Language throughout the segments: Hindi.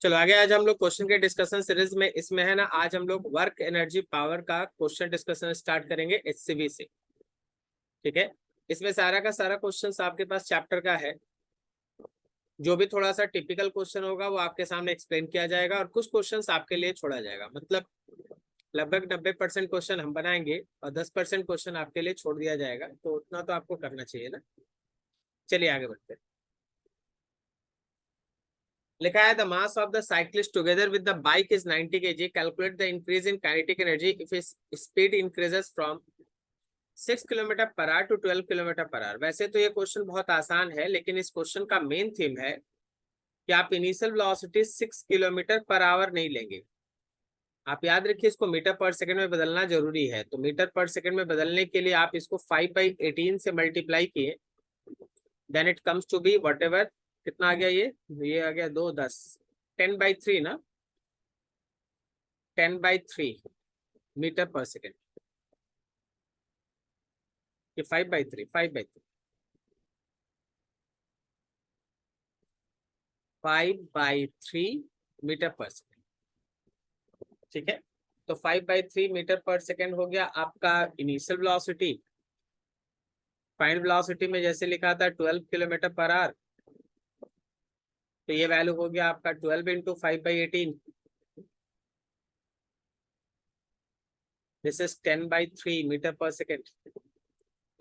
चलो आगे आज हम लोग क्वेश्चन के डिस्कशन सीरीज में इसमें है ना, आज हम लोग वर्क एनर्जी पावर का क्वेश्चन डिस्कशन स्टार्ट करेंगे एचसीवी से। ठीक है, इसमें सारा का सारा क्वेश्चन आपके पास चैप्टर का है। जो भी थोड़ा सा टिपिकल क्वेश्चन होगा वो आपके सामने एक्सप्लेन किया जाएगा और कुछ क्वेश्चंस आपके लिए छोड़ा जाएगा। मतलब लगभग 90% क्वेश्चन हम बनाएंगे और 10% क्वेश्चन आपके लिए छोड़ दिया जाएगा, तो उतना तो आपको करना चाहिए ना। चलिए आगे बढ़ते हैं। लिखा है the mass of the cyclist together with the bike is 90 kg। Calculate the increase in kinetic energy if speed increases from 6 kilometre per hour to 12 kilometre per hour. वैसे तो ये क्वेश्चन बहुत आसान है, लेकिन इस क्वेश्चन का मेन थीम है कि आप initial velocity 6 kilometre per our नहीं लेंगे। आप याद रखिए, इसको मीटर पर सेकंड में बदलना जरूरी है। तो मीटर पर सेकंड में बदलने के लिए आप इसको 5/18 से मल्टीप्लाई किए, then it comes to be whatever. कितना आ गया ये आ गया 2 10 10/3 ना, 10/3 मीटर पर सेकेंड। ये 5/3 मीटर पर सेकेंड। ठीक है, तो 5/3 मीटर पर सेकेंड हो गया आपका इनिशियल वेलोसिटी। फाइनल वेलोसिटी में जैसे लिखा था 12 किलोमीटर पर आवर, तो ये वैल्यू हो गया आपका 12 into 5/18। This is 10/3 metre per second.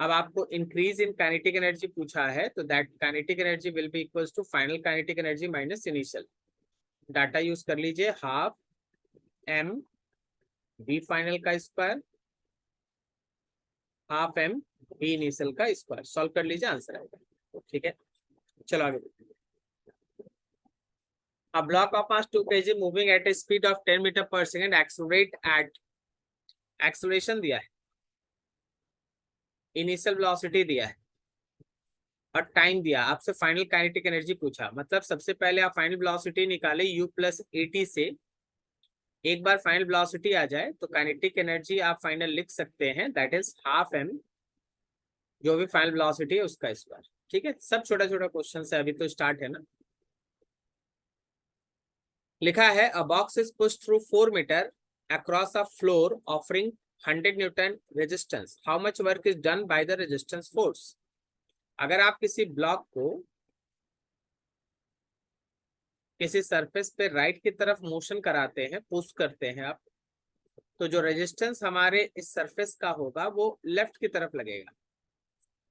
अब आपको इंक्रीज इन काइनेटिक एनर्जी पूछा है, तो that kinetic energy will be equals to final kinetic energy minus initial. Data use कर लीजिए, हाफ एम बी फाइनल का square, half m v initial का स्क्वायर। सॉल्व कर लीजिए, आंसर आएगा। ठीक है, चलो आगे। A block of mass 2 kg moving at a speed of 10 metre per second accelerate at acceleration दिया है, इनिशियल वेलोसिटी दिया है और टाइम दिया। आपसे फाइनल काइनेटिक एनर्जी पूछा। मतलब सबसे पहले आप फाइनल वेलोसिटी निकाले u + 80 से। एक बार फाइनल वेलोसिटी आ जाए तो काइनेटिक एनर्जी आप फाइनल लिख सकते हैं, दैट इज हाफ एम, जो भी फाइनल वेलोसिटी है उसका स्क्वायर। ठीक है, सब छोटा छोटा क्वेश्चन है, अभी तो स्टार्ट है ना। लिखा है a box is push through 4 metre across a floor offering 100 newton resistance. How much work is done by the resistance force. अगर आप किसी ब्लॉक को किसी सरफेस पे राइट की तरफ मोशन कराते हैं, पुश करते हैं आप, तो जो रेजिस्टेंस हमारे इस सरफेस का होगा वो लेफ्ट की तरफ लगेगा।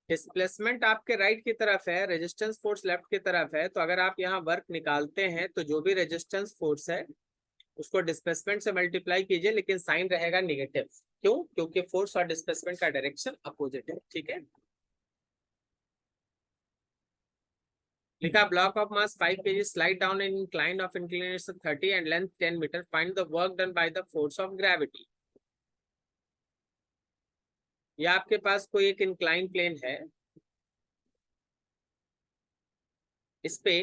डिस्प्लेसमेंट आपके राइट की तरफ है, रेजिस्टेंस फोर्स लेफ्ट की तरफ है। तो अगर आप यहाँ वर्क निकालते हैं तो जो भी रेजिस्टेंस फोर्स है उसको डिस्प्लेसमेंट से मल्टीप्लाई कीजिए, लेकिन साइन रहेगा निगेटिव। क्यों? क्योंकि फोर्स और डिस्प्लेसमेंट का डायरेक्शन अपोजिट है। ठीक है, लिखा block of mass 5 kg slide down in incline of inclination 30 and length 10 metre. Find the work done by the force of gravity. ये आपके पास कोई एक इंक्लाइन प्लेन है, इस पे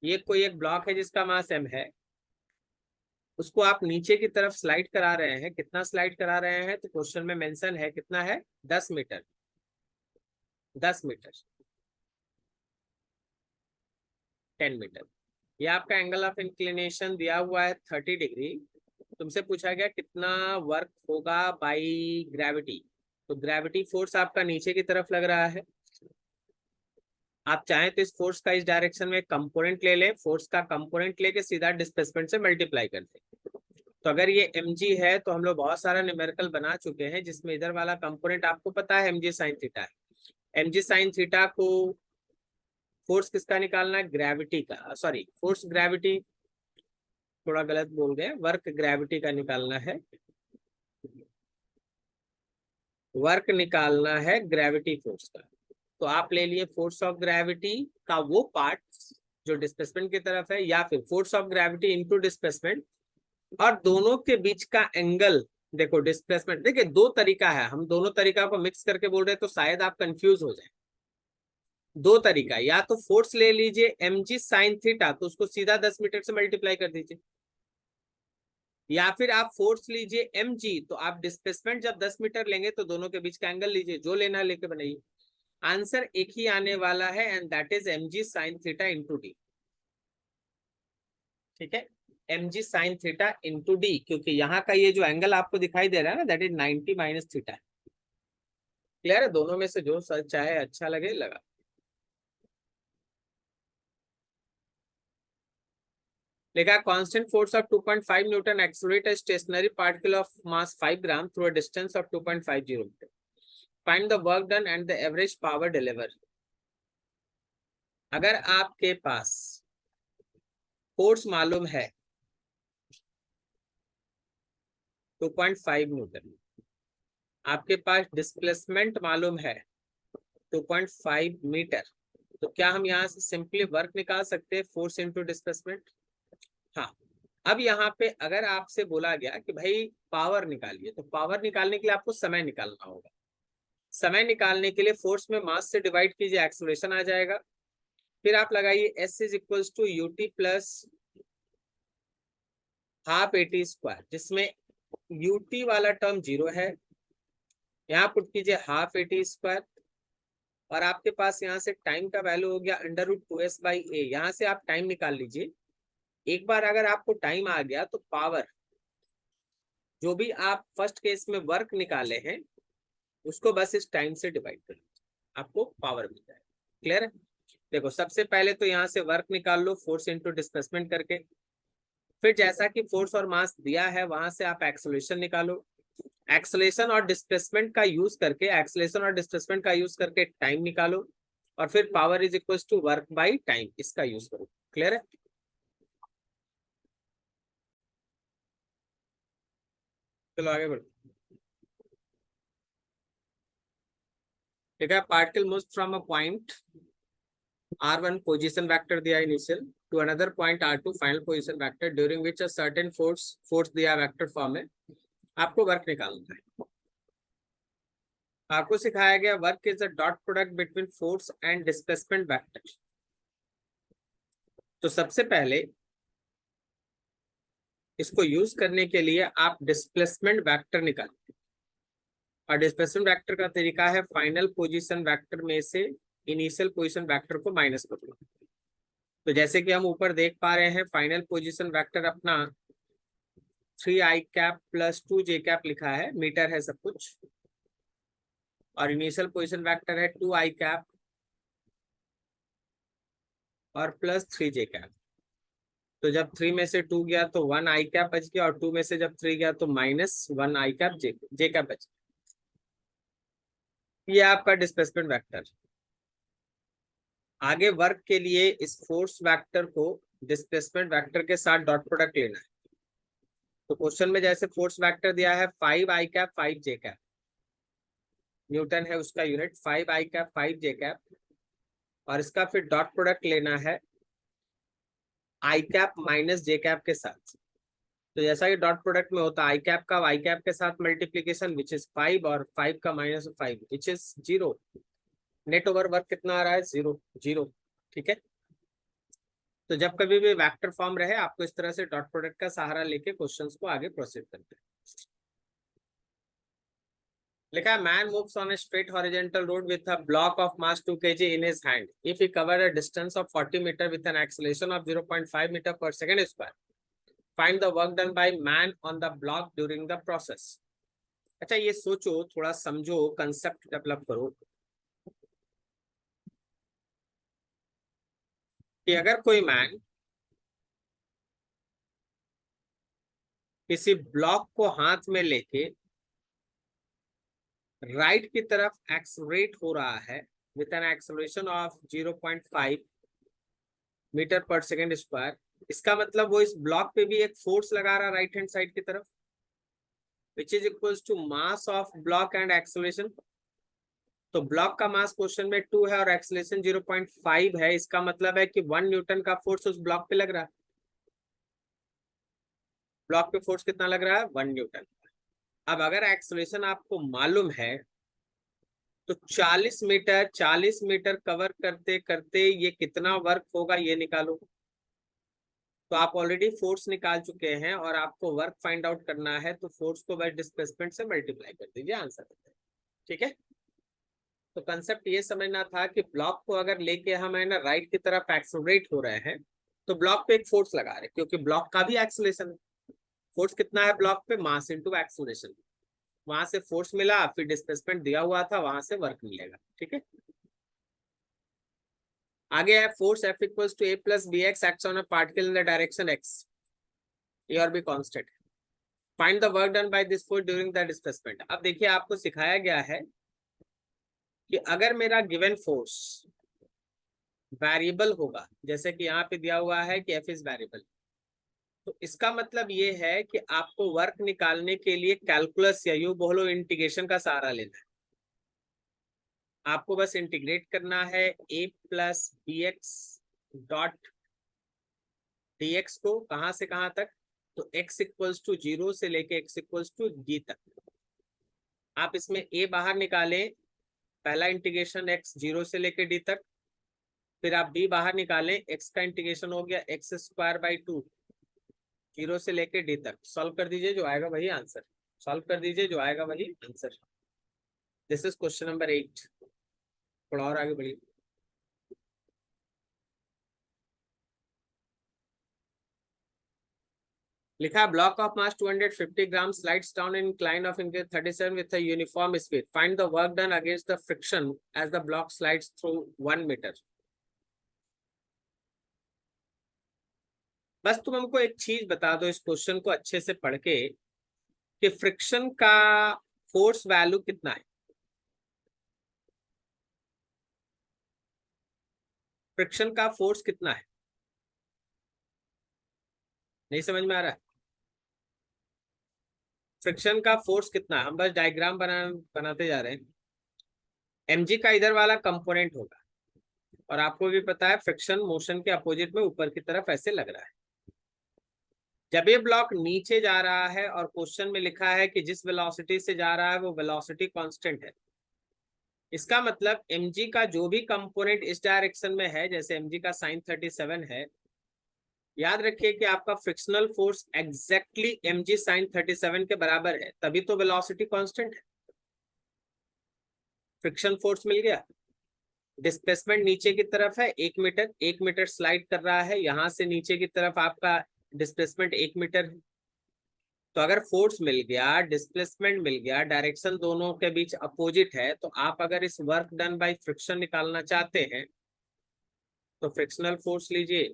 ये कोई एक ब्लॉक है जिसका मास m है, उसको आप नीचे की तरफ स्लाइड करा रहे हैं। कितना स्लाइड करा रहे हैं? तो क्वेश्चन में मेंशन है कितना है, 10 मीटर। 10 metre 10 metre. ये आपका एंगल ऑफ इंक्लिनेशन दिया हुआ है 30 डिग्री। तुमसे पूछा गया कितना वर्क होगा बाय ग्रेविटी। तो ग्रेविटी फोर्स आपका नीचे की तरफ लग रहा है। आप चाहें तो इस फोर्स का इस डायरेक्शन में कंपोनेंट ले लें, फोर्स का कंपोनेंट लेके सीधा डिस्प्लेसमेंट से मल्टीप्लाई कर दें। तो अगर ये mg है तो हम लोग बहुत सारा न्यूमेरिकल बना चुके हैं, जिसमें इधर वाला कंपोनेंट आपको पता है mg sin थीटा है। mg sin थीटा को फोर्स किसका निकालना है? ग्रेविटी का। सॉरी, फोर्स ग्रेविटी, थोड़ा गलत बोल गए, वर्क ग्रेविटी का निकालना है। वर्क निकालना है ग्रेविटी फोर्स का। तो आप ले लिए फोर्स ऑफ ग्रेविटी का वो पार्ट जो डिस्प्लेसमेंट की तरफ है, या फिर force of gravity into displacement, और दोनों के बीच का एंगल। देखो डिस्प्लेसमेंट, देखिए दो तरीका है, हम दोनों तरीका को मिक्स करके बोल रहे हैं तो शायद आप कंफ्यूज हो जाए। दो तरीका, या तो फोर्स ले लीजिए mg sin थीटा, तो उसको सीधा 10 मीटर से मल्टीप्लाई कर दीजिए, या फिर आप फोर्स लीजिए mg, तो आप डिस्प्लेसमेंट जब 10 मीटर लेंगे तो दोनों के बीच का एंगल लीजिए, जो लेना लेके बनाइए। आंसर एक ही आने वाला है and that is mg sin theta into D. ठीक है, mg sin theta into D, क्योंकि यहाँ का ये जो एंगल आपको दिखाई दे रहा है ना, that is 90 minus theta. Clear है, दोनों में से जो चाहे अच्छा लगे लगा। लिखा constant force of 2.5 newton accelerate a stationary particle of mass 5 gram through a distance of 2.50 metre. Find the work done and the average power deliver. अगर आपके पास फोर्स मालूम है 2.5 न्यूटन, आपके पास डिस्प्लेसमेंट मालूम है 2.5 मीटर, तो क्या हम यहाँ से सिंपली वर्क निकाल सकते हैं, फोर्स इनटू डिस्प्लेसमेंट? हाँ। अब यहाँ पे अगर आपसे बोला गया कि भाई पावर निकालिए, तो पावर निकालने के लिए आपको समय निकालना होगा। समय निकालने के लिए फोर्स में मास से डिवाइड कीजिए, एक्सेलरेशन आ जाएगा। फिर आप लगाइए S is equal to ut plus half at square, जिसमें यूटी वाला टर्म 0 है। यहाँ पुट कीजिए हाफ एटी स्क्वायर, और आपके पास यहाँ से टाइम का वैल्यू हो गया अंडर रूट 2s बाई ए। यहाँ से आप टाइम निकाल लीजिए। एक बार अगर आपको टाइम आ गया तो पावर, जो भी आप फर्स्ट केस में वर्क निकाले हैं, उसको बस इस टाइम से डिवाइड कर लीजिए, आपको पावर मिल जाएगा। क्लियर है? देखो, सबसे पहले तो यहाँ से वर्क निकाल लो फोर्स इंटू डिस्प्लेसमेंट करके। फिर जैसा कि फोर्स और मास दिया है, वहां से आप एक्सेलरेशन निकालो। एक्सेलरेशन और डिस्प्लेसमेंट का यूज करके, एक्सेलरेशन और डिस्प्लेसमेंट का यूज करके टाइम निकालो, और फिर power is equal to work by time, इसका यूज करो। क्लियर है? चलो आगे बढ़ो। ठीक है, particle moves from a point r1 position vector दिया initial to another point r2 final position vector during which a certain force दिया वेक्टर फॉर्म में। आपको वर्क निकालना है। आपको सिखाया गया work is a dot product between force and displacement vector. तो सबसे पहले इसको यूज करने के लिए आप डिस्प्लेसमेंट वेक्टर निकालें, और डिस्प्लेसमेंट वेक्टर का तरीका है फाइनल पोजीशन वेक्टर में से इनिशियल पोजीशन वेक्टर को माइनस कर दो। तो जैसे कि हम ऊपर देख पा रहे हैं, फाइनल पोजीशन वेक्टर अपना 3i cap plus 2j cap लिखा है, मीटर है सब कुछ, और इनिशियल पोजीशन वेक्टर है 2i कैप और प्लस 3j कैप। तो जब 3 में से 2 गया तो 1i कैप बच गया, और 2 में से जब 3 गया तो माइनस 1i कैप जे कैप बच गया। ये आपका डिस्प्लेसमेंट वेक्टर। आगे वर्क के लिए इस फोर्स वेक्टर को डिस्प्लेसमेंट वेक्टर के साथ डॉट प्रोडक्ट लेना है। तो क्वेश्चन में जैसे फोर्स वेक्टर दिया है 5i cap 5j cap, Newton है उसका unit, 5i cap 5j cap, और इसका फिर डॉट प्रोडक्ट लेना है i cap minus j cap के साथ। तो जैसा कि डॉट प्रोडक्ट में होता है आई कैप का वाई कैप के साथ मल्टीप्लीकेशन विच इज 5, और 5 का minus 5 which is 0। Net over work कितना आ रहा है? 0 0। ठीक है, तो जब कभी भी वेक्टर फॉर्म रहे, आपको इस तरह से डॉट प्रोडक्ट का सहारा लेके क्वेश्चंस को आगे प्रोसीड करते हैं। लिखा है man moves on a straight horizontal road with a block of mass 2 kg in his hand. If he covered a distance of 40 meter with an acceleration of 0.5 meter per second square, find the work done by man on the block during the process. अच्छा, ये सोचो, थोड़ा समझो, कंसेप्ट डेवलप करो कि अगर कोई मैन किसी ब्लॉक को हाथ में लेके राइट की तरफ एक्सलरेट हो रहा है with an acceleration of 0.5 metre per second square, इसका मतलब वो इस ब्लॉक पे भी एक फोर्स लगा रहा है राइट हैंड साइड की तरफ, which is equals to mass of block and acceleration. तो ब्लॉक का मास क्वेश्चन में 2 है और एक्सलेशन 0.5 है, इसका मतलब है कि 1 न्यूटन का फोर्स उस ब्लॉक पे लग रहा है। ब्लॉक पे फोर्स कितना लग रहा है? 1 न्यूटन। अब अगर एक्सलेशन आपको मालूम है तो 40 मीटर कवर करते करते ये कितना वर्क होगा ये निकालो। तो आप ऑलरेडी फोर्स निकाल चुके हैं और आपको वर्क फाइंड आउट करना है, तो फोर्स को बाय डिस्प्लेसमेंट से मल्टीप्लाई कर दीजिए, आंसर। ठीक है, तो कंसेप्ट ये समझना था कि ब्लॉक को अगर लेके हम है ना राइट की तरफ एक्सेलरेट हो रहे हैं तो ब्लॉक पे एक फोर्स लगा रहे हैं, क्योंकि ब्लॉक का भी एक्सेलरेशन है। फोर्स कितना है ब्लॉक पे? Mass into acceleration. वहां से फोर्स मिला, फिर डिस्प्लेसमेंट दिया हुआ था, वहां से वर्क मिलेगा। ठीक है, आगे है force F equals to A plus b x acts on a particle in the direction x, a और b constant. Find the work done by this force during the displacement. अब देखिए आपको सिखाया गया है कि अगर मेरा गिवन फोर्स वेरिएबल होगा, जैसे कि यहाँ पे दिया हुआ है कि F इज वेरिएबल, तो इसका मतलब ये है कि आपको वर्क निकालने के लिए कैलकुलस या यूं बोलो इंटीग्रेशन का सहारा लेना है। आपको बस इंटीग्रेट करना है a plus b x dot d x को कहां से कहां तक, तो x इक्वल्स टू 0 से लेके x इक्वल्स टू d तक। आप इसमें a बाहर निकालें, पहला इंटीग्रेशन x 0 से लेके d तक, फिर आप b बाहर निकालें, x का इंटीग्रेशन हो गया x स्क्वायर बाई 2, 0 से लेके d तक। सॉल्व कर दीजिए, जो आएगा वही आंसर। सॉल्व कर दीजिए, जो आएगा वही answer. This is question number 8। थोड़ा और आगे बढ़िए। लिखा block of mass 250 gram slides down in incline of increase 37 with a uniform speed. Find the work done against the friction as the block slides through 1 meter. बस तुम हमको एक चीज बता दो इस क्वेश्चन को अच्छे से पढ़ के कि फ्रिक्शन का फोर्स वैल्यू कितना है। फ्रिक्शन का फोर्स कितना है? नहीं समझ में आ रहा है? फ्रिक्शन का फोर्स कितना है? हम बस डायग्राम बनाते जा रहे हैं। mg का इधर वाला कंपोनेंट होगा, और आपको भी पता है फ्रिक्शन मोशन के अपोजिट में ऊपर की तरफ ऐसे लग रहा है। जब ये ब्लॉक नीचे जा रहा है और क्वेश्चन में लिखा है कि जिस वेलोसिटी से जा रहा है वो वेलोसिटी कांस्टेंट है, इसका मतलब mg का जो भी कंपोनेंट इस डायरेक्शन में है, जैसे mg का साइन 37 है, याद रखिए कि आपका frictional force exactly mg sine 37 के बराबर है, तभी तो वेलोसिटी कांस्टेंट है। फ्रिक्शन फोर्स मिल गया। डिस्प्लेसमेंट नीचे की तरफ है 1 मीटर, 1 मीटर स्लाइड कर रहा है, यहां से नीचे की तरफ आपका डिस्प्लेसमेंट 1 मीटर है। तो अगर फोर्स मिल गया, डिस्प्लेसमेंट मिल गया, डायरेक्शन दोनों के बीच अपोजिट है, तो आप अगर इस वर्क डन बाय फ्रिक्शन निकालना चाहते हैं तो फ्रिक्शनल फोर्स लीजिए,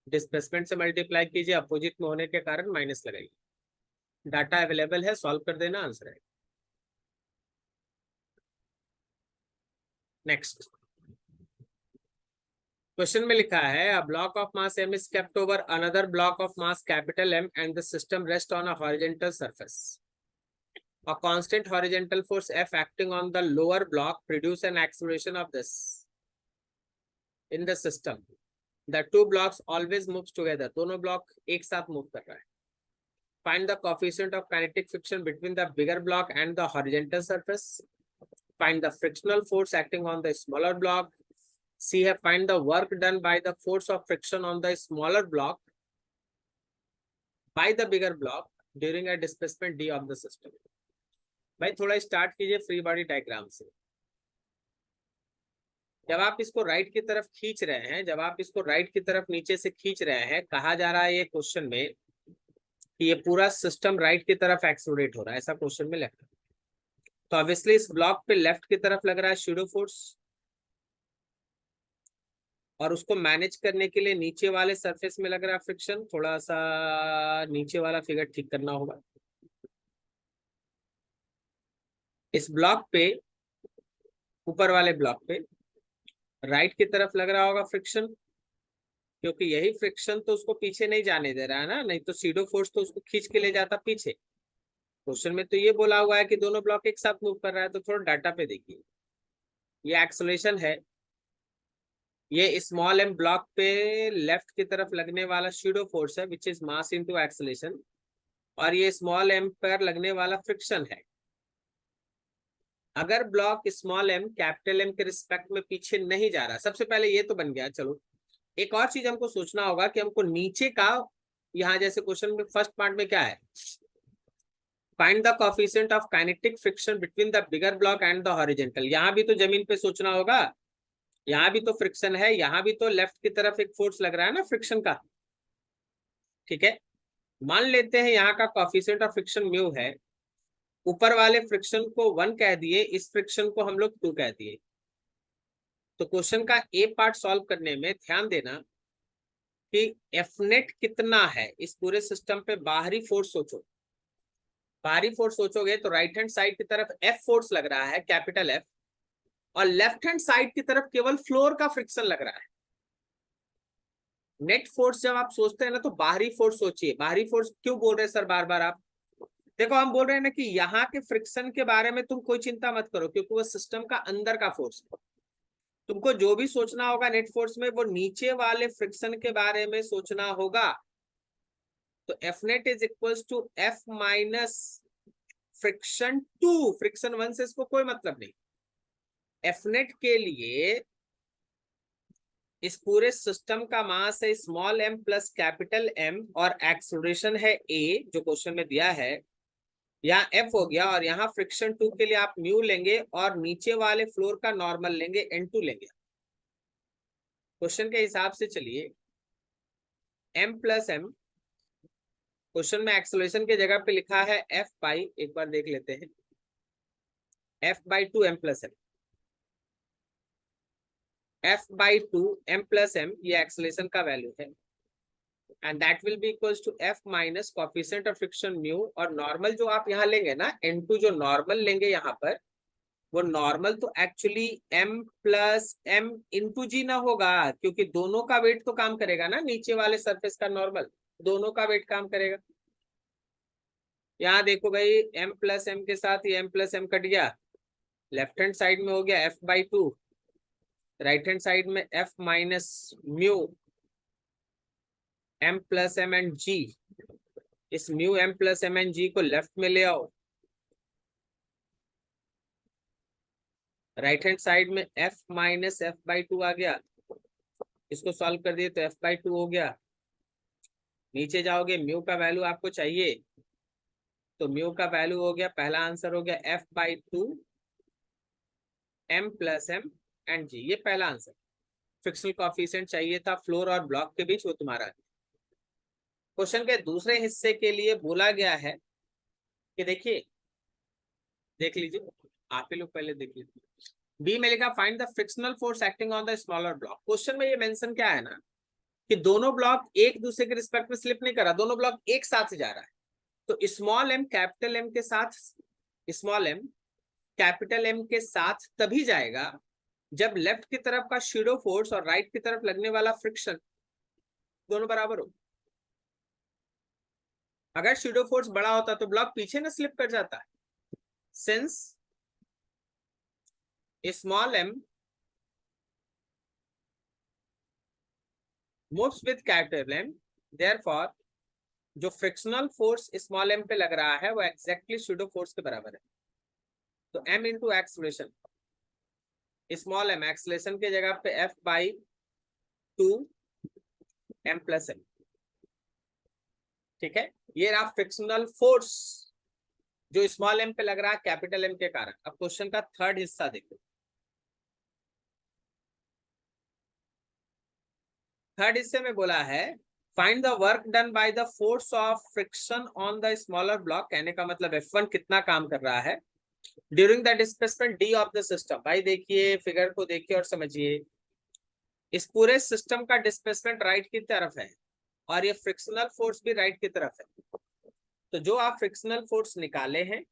डिस्प्लेसमेंट से मल्टीप्लाई कीजिए, अपोजिट में होने के कारण माइनस लगाइए। डाटा अवेलेबल है, सॉल्व कर देना, आंसर है। नेक्स्ट क्वेश्चन में लिखा है a block of mass m is kept over another block of mass capital M and the system rests on a horizontal surface. A constant horizontal force F acting on the lower block produce an acceleration of this in the system. The two blocks always moves together. दोनों ब्लॉक एक साथ मूव कर रहा है। Find the coefficient of kinetic friction between the bigger block and the horizontal surface. Find the frictional force acting on the smaller block. C है find the work done by the force of friction on the smaller block by the bigger block during a displacement d of the system. भाई थोड़ा स्टार्ट कीजिए फ्री बॉडी डायग्राम से। जब आप इसको राइट की तरफ खींच रहे हैं, जब आप इसको राइट की तरफ नीचे से खींच रहे हैं, कहा जा रहा है ये क्वेश्चन में कि ये पूरा सिस्टम राइट की तरफ एक्सलरेट हो रहा है, ऐसा क्वेश्चन में लिखा। तो ऑब्वियसली इस ब्लॉक पे लेफ्ट की तरफ लग रहा है शूडो फोर्स, और उसको मैनेज करने के लिए नीचे वाले सरफेस में लग रहा है फ्रिक्शन। थोड़ा सा नीचे वाला फिगर ठीक करना होगा। इस ब्लॉक पे, ऊपर वाले ब्लॉक पे राइट की तरफ लग रहा होगा फ्रिक्शन, क्योंकि यही फ्रिक्शन तो उसको पीछे नहीं जाने दे रहा है ना, नहीं तो सीडो फोर्स तो उसको खींच के ले जाता पीछे। क्वेश्चन में तो ये बोला हुआ है कि दोनों ब्लॉक एक साथ मूव कर रहा है, तो थोड़ा डाटा पे देखिए। ये एक्सेलरेशन है, ये स्मॉल एम ब्लॉक पे लेफ्ट की तरफ लगने वाला शूडो फोर्स है which is mass into acceleration, और ये स्मॉल एम पर लगने वाला फ्रिक्शन है। अगर block small m capital m के रिस्पेक्ट में पीछे नहीं जा रहा, सबसे पहले ये तो बन गया। चलो एक और चीज हमको सोचना होगा कि हमको नीचे का, यहाँ जैसे क्वेश्चन में फर्स्ट पार्ट में क्या है, find the coefficient of kinetic friction between the bigger block and the horizontal. यहाँ भी तो जमीन पे सोचना होगा, यहाँ भी तो फ्रिक्शन है, यहाँ भी तो लेफ्ट की तरफ एक फोर्स लग रहा है ना फ्रिक्शन का। ठीक है, मान लेते हैं यहाँ का कोएफिशिएंट ऑफ फ्रिक्शन म्यू है, ऊपर वाले फ्रिक्शन को 1 कह दिए, इस फ्रिक्शन को हम लोग 2 कह दिए। तो क्वेश्चन का ए पार्ट सॉल्व करने में ध्यान देना कि एफ नेट कितना है इस पूरे सिस्टम पे। बाहरी फोर्स सोचो, बाहरी फोर्स सोचोगे तो राइट हैंड साइड की तरफ एफ फोर्स लग रहा है, कैपिटल एफ, और लेफ्ट हैंड साइड की तरफ केवल फ्लोर का फ्रिक्शन लग रहा है। नेट फोर्स जब आप सोचते हैं ना तो बाहरी फोर्स सोचिए। बाहरी फोर्स क्यों बोल रहे हैं सर बार बार आप? देखो हम बोल रहे हैं ना कि यहाँ के फ्रिक्शन के बारे में तुम कोई चिंता मत करो, क्योंकि वो सिस्टम का अंदर का फोर्स है। तुमको जो भी सोचना होगा नेट फोर्स में, वो नीचे वाले फ्रिक्शन के बारे में सोचना होगा। तो f net is equal to f minus friction 2। Friction 1 से इसको कोई मतलब नहीं। एफ नेट के लिए इस पूरे सिस्टम का मास है small m plus capital m, और एक्सेलरेशन है ए जो क्वेश्चन में दिया है, यहाँ एफ हो गया, और यहाँ फ्रिक्शन 2 के लिए आप म्यू लेंगे और नीचे वाले फ्लोर का नॉर्मल लेंगे, n2 लेंगे। क्वेश्चन के हिसाब से चलिए m प्लस एम, क्वेश्चन में एक्सेलरेशन की जगह पे लिखा है f बाई, एक बार देख लेते हैं, f by 2 m plus m, f by 2 m plus m ये एक्सेलरेशन का वैल्यू है, and that will be equals to f minus coefficient of friction mu, और नॉर्मल जो आप यहाँ लेंगे ना n2, जो नॉर्मल लेंगे यहाँ पर, वो नॉर्मल तो actually m plus M into G ना होगा, क्योंकि दोनों का वेट तो काम करेगा ना, नीचे वाले सरफेस का नॉर्मल, दोनों का वेट काम करेगा। यहाँ देखो भाई m प्लस एम के साथ ये m प्लस एम कट गया, लेफ्ट हैंड साइड में हो गया f by 2, right hand side में f minus mu m plus m and g। इस mu m plus m and g को लेफ्ट में ले आओ, राइट हैंड साइड में f माइनस एफ बाई 2 आ गया, इसको सॉल्व कर दिए तो f बाई 2 हो गया। नीचे जाओगे म्यू का वैल्यू आपको चाहिए, तो म्यू का वैल्यू हो गया, पहला आंसर हो गया f by 2 m plus m and g, ये पहला आंसर। फ्रिक्शनल कोएफिशिएंट चाहिए था फ्लोर और ब्लॉक के बीच, वो तुम्हारा। क्वेश्चन के दूसरे हिस्से के लिए बोला गया है कि देखिए, देख लीजिए, आप ही लोग पहले देख लीजिए। बी में लिखा find the frictional force acting on the smaller block. Question में ये मेंशन क्या है ना कि दोनों ब्लॉक एक दूसरे के रिस्पेक्ट में स्लिप नहीं कर रहा, दोनों ब्लॉक एक साथ जा रहा है। तो स्मॉल एम कैपिटल एम के साथ, स्मॉल एम कैपिटल एम के साथ तभी जाएगा जब लेफ्ट की तरफ का शैडो फोर्स और राइट की तरफ लगने वाला फ्रिक्शन दोनों बराबर हो। अगर शैडो फोर्स बड़ा होता तो ब्लॉक पीछे ना स्लिप कर जाता है। Since small m moves with capital m, therefore जो फ्रिक्शनल फोर्स स्मॉल एम पे लग रहा है वो एग्जैक्टली शैडो फोर्स के बराबर है। तो m into acceleration, small m acceleration के जगह पे f by 2 m plus m. ठीक है, ये रहा फ्रिक्शनल फोर्स जो स्मॉल एम पे लग रहा है कैपिटल एम के कारण। अब क्वेश्चन का थर्ड हिस्सा देखो। थर्ड हिस्से में बोला है find the work done by the force of friction on the smaller block. कहने का मतलब F1 कितना काम कर रहा है during the displacement D of the system. भाई देखिए फिगर को देखिए और समझिए, इस पूरे सिस्टम का डिस्प्लेसमेंट राइट की तरफ है और ये फ्रिक्शनल फोर्स भी राइट की तरफ है। तो जो आप फ्रिक्शनल फोर्स निकाले हैं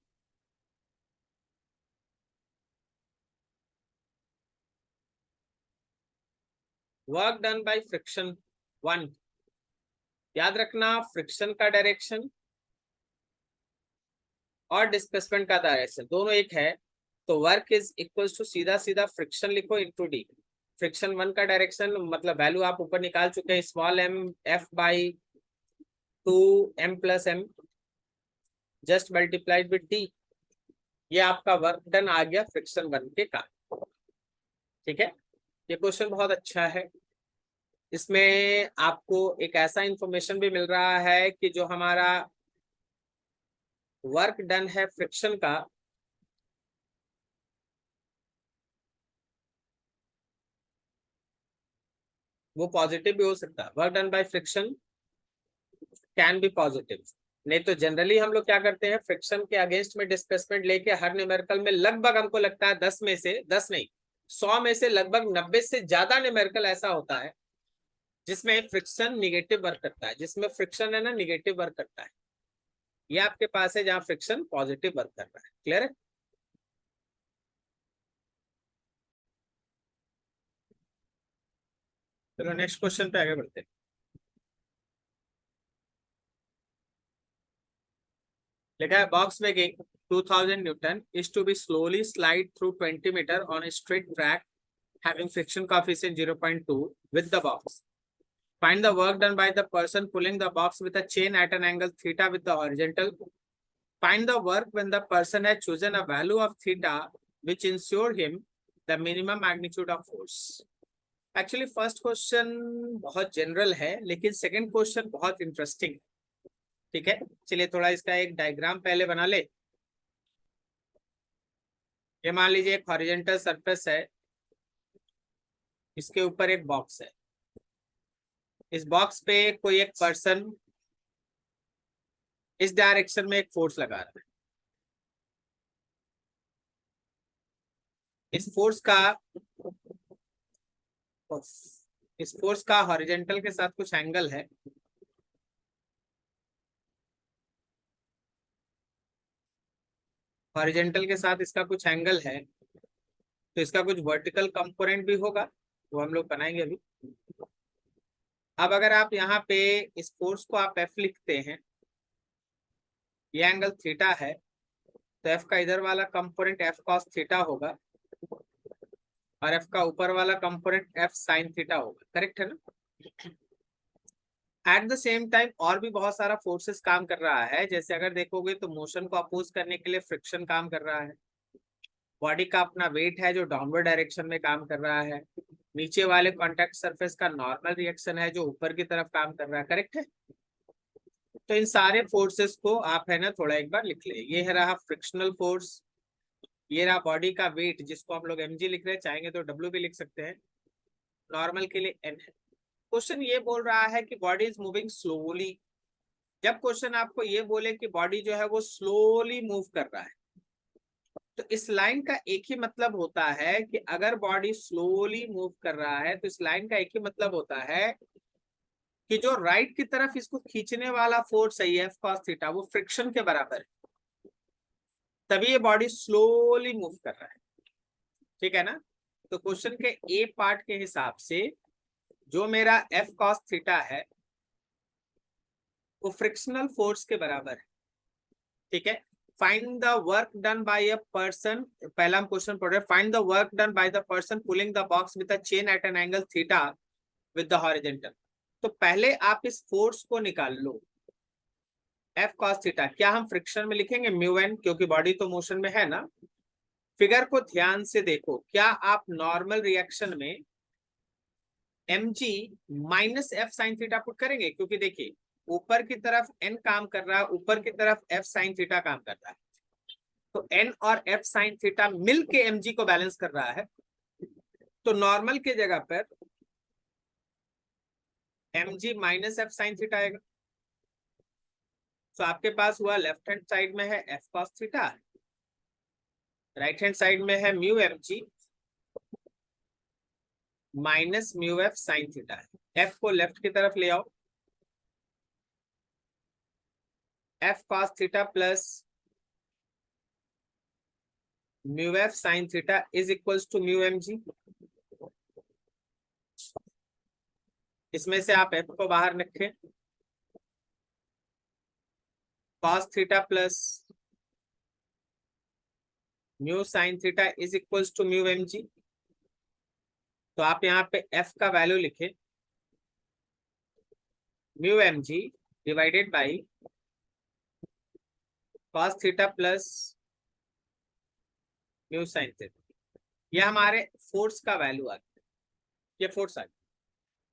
वर्क डन बाय फ्रिक्शन 1, याद रखना फ्रिक्शन का डायरेक्शन और डिस्प्लेसमेंट का डायरेक्शन दोनों एक है, तो वर्क इज इक्वल्स टू सीधा सीधा फ्रिक्शन लिखो इंटू डी। फ्रिक्शन 1 का डायरेक्शन मतलब वैल्यू आप ऊपर निकाल चुके हैं, small m f by 2 m plus m just multiplied with d. ये आपका वर्क डन आ गया फ्रिक्शन 1 के कारण। ठीक है, ये क्वेश्चन बहुत अच्छा है। इसमें आपको एक ऐसा इंफॉर्मेशन भी मिल रहा है कि जो हमारा वर्क डन है फ्रिक्शन का वो पॉजिटिव भी हो सकता है। Work done by friction can be positive. नहीं तो जनरली हम लोग क्या करते हैं, फ्रिक्शन के अगेंस्ट में डिस्प्लेसमेंट लेके हर न्यूमेरिकल में लगभग हमको लगता है 10 में से 10 नहीं 100 में से लगभग 90 से ज्यादा न्यूमेरिकल ऐसा होता है जिसमें फ्रिक्शन निगेटिव वर्क करता है, जिसमें फ्रिक्शन है ना निगेटिव वर्क करता है। ये आपके पास है जहां फ्रिक्शन पॉजिटिव वर्क कर रहा है। क्लियर है? चलो नेक्स्ट क्वेश्चन पे आगे बढ़ते हैं। लिखा है बॉक्स में 2000 newton is to be slowly slide through 20 metre on a straight track having friction coefficient 0.2 with the box. Find the work done by the person pulling the box with a chain at an angle theta with the horizontal. Find the work when the person has chosen a value of theta which ensure him the minimum magnitude of force. Actually first question बहुत जनरल है लेकिन सेकंड क्वेश्चन बहुत इंटरेस्टिंग। ठीक है, चलिए थोड़ा इसका एक डायग्राम पहले बना ले। ये मान लीजिए एक हॉरिजॉन्टल सरफेस है, इसके ऊपर एक बॉक्स है, इस बॉक्स पे कोई एक पर्सन इस डायरेक्शन में एक फोर्स लगा रहा है। इस फोर्स का इस फोर्स का हॉरिजॉन्टल के साथ कुछ एंगल है। हॉरिजॉन्टल के साथ इसका कुछ एंगल है, तो इसका कुछ वर्टिकल कंपोनेंट भी होगा, वो हम लोग बनाएंगे अभी। अब अगर आप यहाँ पे इस फोर्स को आप एफ लिखते हैं, ये एंगल थीटा है, तो एफ का इधर वाला कंपोनेंट एफ कॉस थीटा होगा और एफ का ऊपर वाला कंपोनेंट एफ साइन थीटा होगा। करेक्ट है ना? एट द सेम टाइम और भी बहुत सारा फोर्सेस काम कर रहा है। जैसे अगर देखोगे तो मोशन को अपोज करने के लिए फ्रिक्शन काम कर रहा है, बॉडी का अपना वेट है जो डाउनवर्ड डायरेक्शन में काम कर रहा है, नीचे वाले कॉन्टेक्ट सरफेस का नॉर्मल रिएक्शन है जो ऊपर की तरफ काम कर रहा है। करेक्ट है? तो इन सारे फोर्सेस को आप है ना थोड़ा एक बार लिख ले। ये है रहा फ्रिक्शनल फोर्स, ये रहा बॉडी का वेट जिसको हम लोग mg लिख रहे हैं, चाहेंगे तो w भी लिख सकते हैं, नॉर्मल के लिए n है। क्वेश्चन ये बोल रहा है कि बॉडी इज मूविंग स्लोली। जब क्वेश्चन आपको ये बोले कि बॉडी जो है वो स्लोली मूव कर रहा है, तो इस लाइन का एक ही मतलब होता है कि अगर बॉडी स्लोली मूव कर रहा है तो इस लाइन का एक ही मतलब होता है कि जो राइट की तरफ इसको खींचने वाला फोर्स है एफ कॉस थीटा वो फ्रिक्शन के बराबर है, तभी ये बॉडी स्लोली मूव कर रहा है। ठीक है ना? तो क्वेश्चन के ए पार्ट के हिसाब से जो मेरा एफ कॉस थीटा है वो फ्रिक्शनल फोर्स के बराबर है। ठीक है, find the work done by a person, पहला हम क्वेश्चन पढ़ रहे हैं, find the work done by the person pulling the box with a chain at an angle theta with the horizontal. तो पहले आप इस फोर्स को निकाल लो, एफ कॉस थीटा। क्या हम फ्रिक्शन में लिखेंगे म्यू एन, क्योंकि बॉडी तो मोशन में है ना। फिगर को ध्यान से देखो, क्या आप नॉर्मल रिएक्शन में mg minus F sine theta put करेंगे? क्योंकि देखिए ऊपर की तरफ n काम कर रहा है, ऊपर की तरफ f साइन थीटा काम कर रहा है, तो n और f साइन थीटा मिल के mg को बैलेंस कर रहा है। तो नॉर्मल के जगह पर mg minus F sine theta आएगा। तो आपके पास हुआ लेफ्ट हैंड साइड में है f cos theta, right hand side में है mu mg minus mu f sine theta है। f को लेफ्ट की तरफ ले आओ, f cos theta plus mu f sine theta is equals to mu mg। इसमें से आप f को बाहर रखें, cos theta plus mu sine theta is equals to mu mg। तो आप यहाँ पे f का वैल्यू लिखे mu mg divided by cos theta plus mu sine theta. ये हमारे फोर्स का वैल्यू आ गया, ये फोर्स आ गया।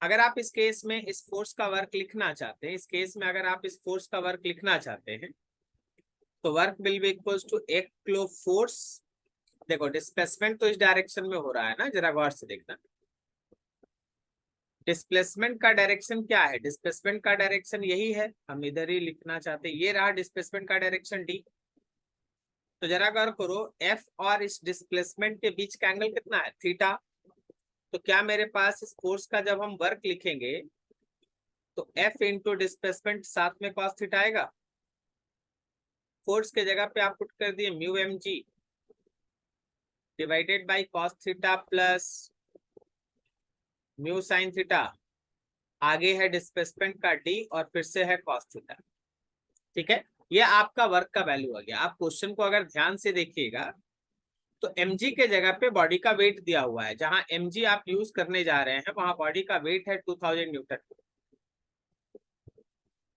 अगर आप इस केस में इस फोर्स का वर्क लिखना चाहते हैं, इस केस में अगर आप इस फोर्स का वर्क लिखना चाहते हैं तो work will be equals to 1 kilo force. देखो डिस्प्लेसमेंट तो इस डायरेक्शन में हो रहा है ना, जरा गौर से देखना। डिस्प्लेसमेंट का डायरेक्शन क्या है? डिस्प्लेसमेंट का डायरेक्शन यही है, हम इधर ही लिखना चाहते हैं, ये रहा डिस्प्लेसमेंट का डायरेक्शन डी। तो जरा गौर करो, एफ और इस डिस्प्लेसमेंट के बीच का एंगल कितना है? थीटा। तो क्या मेरे पास इस फोर्स का जब हम वर्क लिखेंगे तो एफ इंटू डिस्प्लेसमेंट साथ में कॉस थीटा आएगा। फोर्स के जगह पे आप पुट कर दिए mu m g divided by cos theta plus mu sine theta. आगे है डिस्प्लेसमेंट का डी और फिर से है कॉस थीटा। ठीक है, ये आपका वर्क का वैल्यू आ गया। आप क्वेश्चन को अगर ध्यान से देखिएगा तो mg के जगह पे बॉडी का वेट दिया हुआ है, जहां mg आप यूज करने जा रहे हैं वहां बॉडी का वेट है 2000 न्यूटन।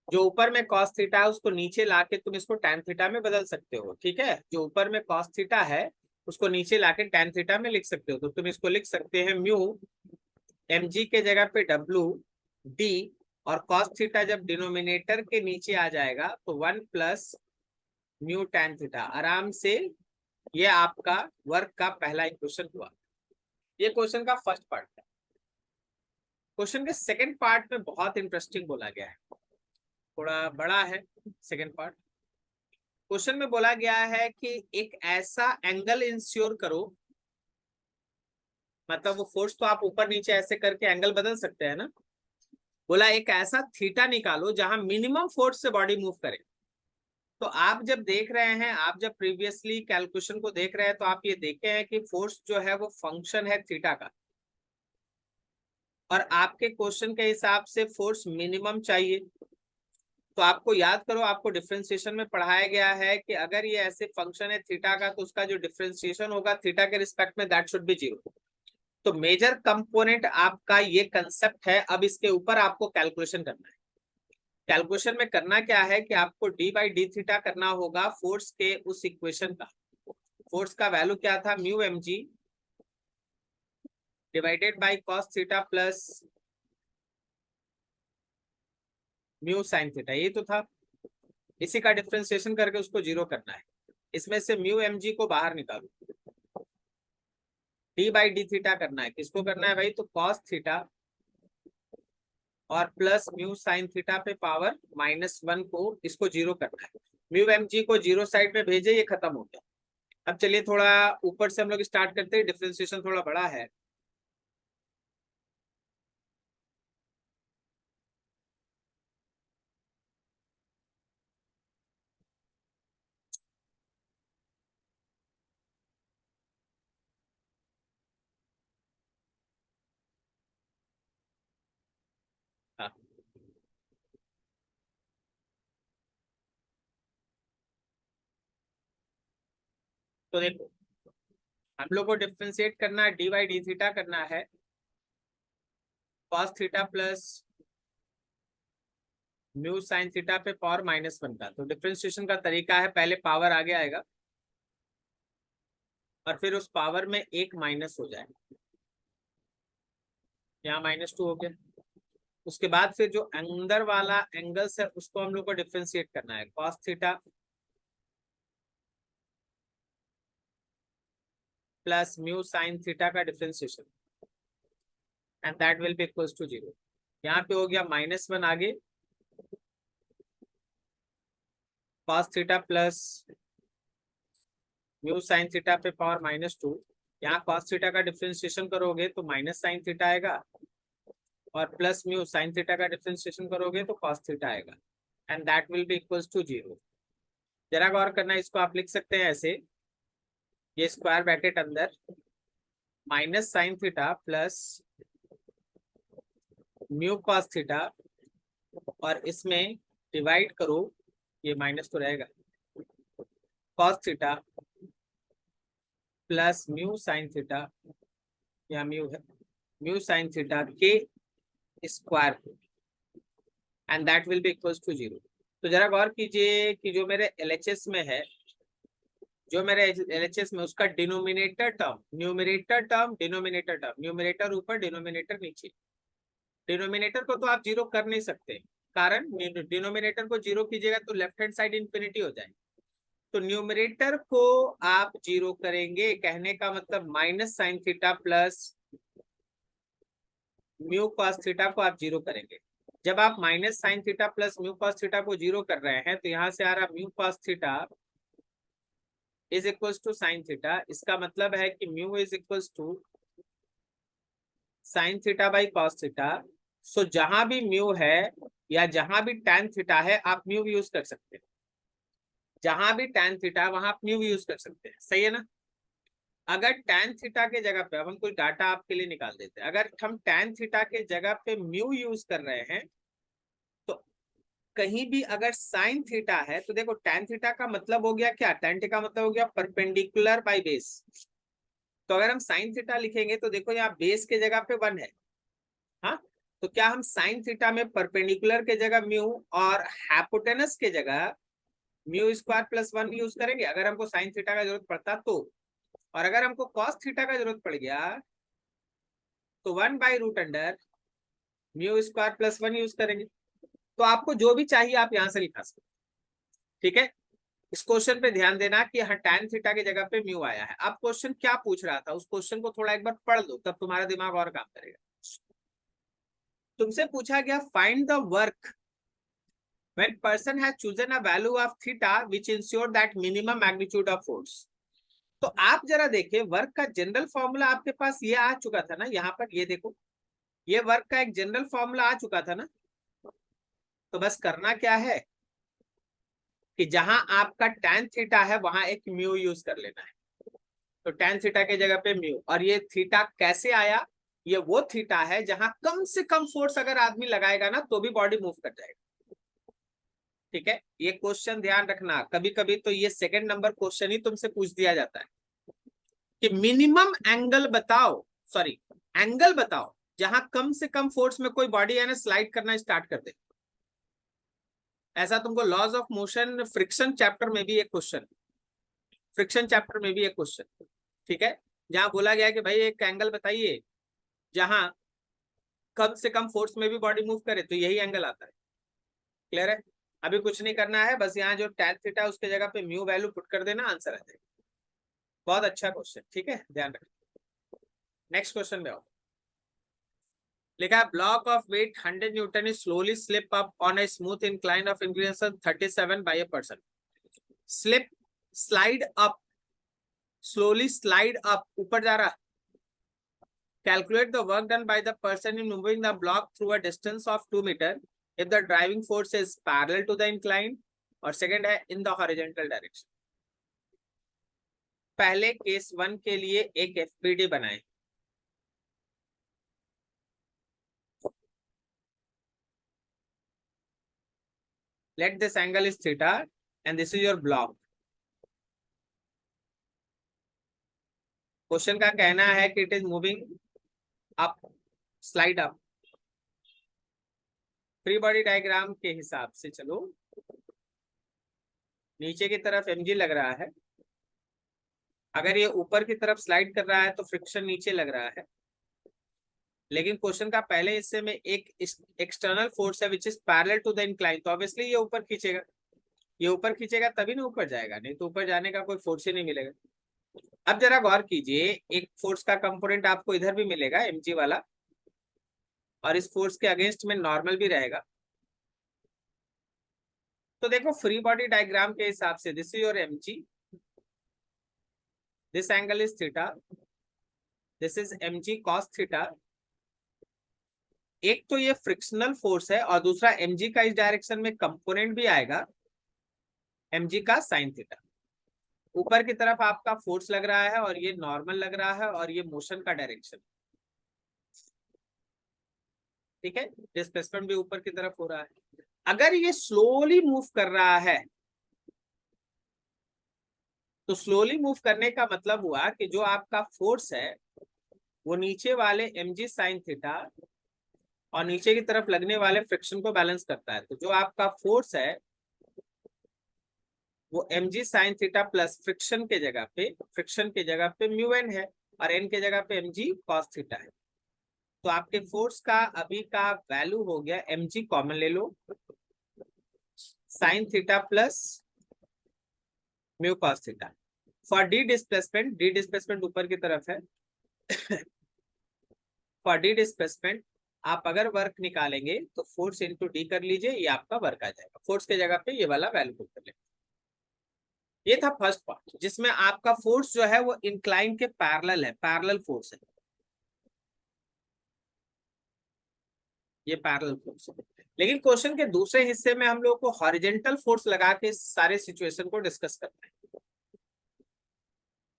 जो ऊपर में कॉस थीटा है उसको नीचे लाके तुम इसको टैन थीटा में बदल सकते हो। ठीक है, जो ऊपर में कॉस थीटा है उसको नीचे लाके टैन थीटा में लिख सकते हो। तो तुम इसको लिख सकते हैं म्यू mg के जगह पे w d, और कॉस थीटा जब डिनोमिनेटर के नीचे आ जाएगा तो 1 प्लस म्यू टैन थीटा। आराम से ये आपका वर्क का पहला इक्वेशन हुआ। ये क्वेश्चन का फर्स्ट पार्ट है। क्वेश्चन के सेकंड पार्ट में बहुत इंटरेस्टिंग बोला गया है, थोड़ा बड़ा है सेकंड पार्ट। क्वेश्चन में बोला गया है कि एक ऐसा एंगल इंश्योर करो, मतलब वो फोर्स तो आप ऊपर नीचे ऐसे करके एंगल बदल सकते हैं ना। बोला एक ऐसा थीटा निकालो जहां मिनिमम फोर्स से बॉडी मूव करे। तो आप जब देख रहे हैं, आप जब प्रीवियसली कैलकुलेशन को देख रहे हैं तो आप ये देखे हैं कि फोर्स जो है वो फंक्शन है थीटा का, और आपके क्वेश्चन के हिसाब से फोर्स मिनिमम चाहिए। तो आपको याद करो, आपको डिफरेंशिएशन में पढ़ाया गया है कि अगर ये ऐसे फंक्शन है थीटा का तो उसका जो डिफरेंशिएशन होगा थीटा के रिस्पेक्ट में दैट शुड बी जीरो। तो मेजर कंपोनेंट आपका ये कंसेप्ट है। अब इसके ऊपर आपको कैलकुलेशन करना है। कैलकुलेशन में करना क्या है कि आपको डी बाई डी थीटा करना होगा फोर्स के उस इक्वेशन का। फोर्स का वैल्यू क्या था? Mu m g divided by cos theta plus mu sine theta, ये तो था। इसी का डिफरेंशिएशन करके उसको जीरो करना है। इसमें से म्यू एम जी को बाहर निकालो, डी बाई डी थीटा करना है। किसको करना है भाई? तो कॉस थीटा और प्लस म्यू साइन थीटा पे पावर -1 को इसको जीरो करना है। म्यू एम जी को जीरो साइड में भेजे, ये खत्म हो गया। अब चलिए थोड़ा ऊपर से हम लोग स्टार्ट करते हैं, डिफरेंशिएशन थोड़ा बड़ा है। हाँ, तो देखो हम लोग को डिफरेंशिएट करना है, डी बाई डी थीटा करना है cos theta plus mu sine theta पे पावर -1 का। तो डिफरेंशिएशन का तरीका है, पहले पावर आगे आएगा और फिर उस पावर में एक माइनस हो जाए, यहाँ -2 हो गया। उसके बाद फिर जो अंदर वाला एंगल्स है उसको हम लोग को डिफरेंशिएट करना है, cos theta plus mu sine theta का differentiation, and that will be equals to zero. यहाँ पे हो गया -1 आगे cos theta plus mu sine theta पे पावर -2। यहाँ कॉस थीटा का डिफरेंशिएशन करोगे तो माइनस साइन थीटा आएगा, और प्लस म्यू साइन थीटा का डिफरेंशिएशन करोगे तो कॉस थीटा आएगा, and that will be equals to zero. जरा गौर करना, इसको आप लिख सकते हैं ऐसे, ये स्क्वायर ब्रैकेट अंदर minus sine theta plus mu cos theta, और इसमें डिवाइड करो, ये माइनस तो रहेगा, cos theta plus mu sine theta, या म्यू है म्यू साइन थीटा के square, and that will be equals to zero. तो जरा गौर कीजिए कि जो मेरे एलएचएस में है, जो मेरे एलएचएस में उसका denominator term, numerator term, denominator term, numerator ऊपर डिनोमिनेटर नीचे। डिनोमिनेटर को तो आप जीरो कर नहीं सकते, कारण डिनोमिनेटर को जीरो कीजिएगा तो लेफ्ट हैंड साइड इंफिनिटी हो जाएगी। तो न्यूमरेटर को आप 0 करेंगे, कहने का मतलब minus sine theta plus mu cos theta को आप 0 करेंगे। जब आप minus sine theta plus mu cos theta को 0 कर रहे हैं तो यहां से आ रहा mu cos theta is equals to sine theta. इसका मतलब है कि mu is equals to sine theta by cos theta. So जहां भी म्यू है या जहां भी टैन थीटा है आप म्यू यूज कर सकते हैं। जहां भी टैन थीटा वहां आप म्यू यूज कर सकते हैं, सही है ना। अगर टैन थीटा के जगह पे, अब हम कोई डाटा आपके लिए निकाल देते हैं, अगर हम टैन थीटा के जगह पे म्यू यूज कर रहे हैं तो कहीं भी अगर साइन थीटा है तो देखो टैन थीटा का मतलब हो गया क्या, टैन थीटा का मतलब हो गया परपेंडिकुलर बाई बेस। तो अगर हम साइन थीटा लिखेंगे तो देखो यहाँ बेस के जगह पे 1 है। हाँ, तो क्या हम साइन थीटा में परपेंडिकुलर के जगह म्यू और हाइपोटेनस के जगह म्यू स्क्वायर प्लस 1 यूज करेंगे अगर हमको साइन थीटा का जरूरत पड़ता तो। और अगर हमको कॉस थीटा का जरूरत पड़ गया तो 1 by root under mu square plus 1 use करेंगे। तो आपको जो भी चाहिए आप यहां से लिखा सकते, ठीक है। इस क्वेश्चन पे ध्यान देना कि हाँ टैन थीटा की जगह पे म्यू आया है। अब क्वेश्चन क्या पूछ रहा था उस क्वेश्चन को थोड़ा एक बार पढ़ लो, तब तुम्हारा दिमाग और काम करेगा। तुमसे पूछा गया find the work when person has chosen a value of theta which ensure that minimum magnitude of force। तो आप जरा देखिए वर्क का जनरल फॉर्मूला आपके पास ये आ चुका था ना, यहाँ पर ये देखो ये वर्क का एक जनरल फॉर्मूला आ चुका था ना। तो बस करना क्या है कि जहां आपका tan थीटा है वहां एक म्यू यूज कर लेना है। तो tan थीटा के जगह पे म्यू, और ये थीटा कैसे आया, ये वो थीटा है जहां कम से कम फोर्स अगर आदमी लगाएगा ना तो भी बॉडी मूव कर जाएगा, ठीक है। ये क्वेश्चन ध्यान रखना, कभी कभी तो ये सेकंड नंबर क्वेश्चन ही तुमसे पूछ दिया जाता है कि मिनिमम एंगल बताओ, सॉरी एंगल बताओ जहां कम से कम फोर्स में कोई बॉडी है ना स्लाइड करना स्टार्ट कर दे। ऐसा तुमको laws of motion friction chapter में भी एक क्वेश्चन, फ्रिक्शन चैप्टर में भी एक क्वेश्चन, ठीक है, जहां बोला गया कि भाई एक एंगल बताइए जहां कम से कम फोर्स में भी बॉडी मूव करे, तो यही एंगल आता है। क्लियर है। अभी कुछ नहीं करना है, बस यहाँ जो टैन थीटा उसके जगह पे म्यू वैल्यू पुट कर देना, आंसर आ जाएगा। बहुत अच्छा क्वेश्चन, ठीक है, ध्यान रखना। नेक्स्ट क्वेश्चन में आओ। लिखा है block of weight 100 newton is slowly slip up on a smooth incline of inclination 37 by a person. Slip, slide up, slowly slide up, ऊपर जा रहा। Calculate the work done by the person in moving the block through a distance of 2 meter if the driving force is parallel to the incline, और सेकंड है in the horizontal direction। पहले केस 1 के लिए एक एफबीडी बनाए। Let this angle is theta and this is your block। Question का कहना है कि it is moving up, slide up. Free body diagram के हिसाब से चलो, नीचे की तरफ mg लग रहा है, अगर ये ऊपर की तरफ स्लाइड कर रहा है तो फ्रिक्शन नीचे लग रहा है। लेकिन क्वेश्चन का पहले हिस्से में एक एक्सटर्नल फोर्स है which is parallel to the incline, तो ऑब्वियसली ये ऊपर खींचेगा, ये ऊपर खींचेगा तभी ना ऊपर जाएगा, नहीं तो ऊपर जाने का कोई फोर्स ही नहीं मिलेगा। अब जरा गौर कीजिए, एक फोर्स का कंपोनेंट आपको इधर भी मिलेगा mg वाला, और इस फोर्स के अगेंस्ट में नॉर्मल भी रहेगा। तो देखो फ्री बॉडी डायग्राम के हिसाब से this is your mg, this angle is theta, this is mg cos theta. एक तो ये फ्रिक्शनल फोर्स है और दूसरा mg का इस डायरेक्शन में कंपोनेंट भी आएगा mg का साइन थीटा। ऊपर की तरफ आपका फोर्स लग रहा है और ये नॉर्मल लग रहा है और ये मोशन का डायरेक्शन, ठीक है, डिस्प्लेसमेंट भी ऊपर की तरफ हो रहा है। अगर ये स्लोली मूव कर रहा है तो स्लोली मूव करने का मतलब हुआ कि जो आपका फोर्स है वो नीचे वाले mg साइन थीटा और नीचे की तरफ लगने वाले फ्रिक्शन को बैलेंस करता है। तो जो आपका फोर्स है वो mg sign theta plus friction के जगह पे म्यू एन है और एन के जगह पे mg कॉस थीटा है। तो आपके फोर्स का अभी का वैल्यू हो गया mg, कॉमन ले लो, sine theta plus mu cos theta. For D displacement ऊपर की तरफ है। फॉर डी डिस्प्लेसमेंट आप अगर वर्क निकालेंगे तो फोर्स इंटू डी कर लीजिए, ये आपका वर्क आ जाएगा। फोर्स के जगह पे ये वाला वैल्यू पुट कर लेंगे। ये था फर्स्ट पार्ट, जिसमें आपका फोर्स जो है वो इंक्लाइन के पैरेलल है, पैरेलल फोर्स है, ये पैरेलल फोर्स है। लेकिन क्वेश्चन के दूसरे हिस्से में हम लोग को हॉरिजेंटल फोर्स लगा के सारे सिचुएशन को डिस्कस करना है।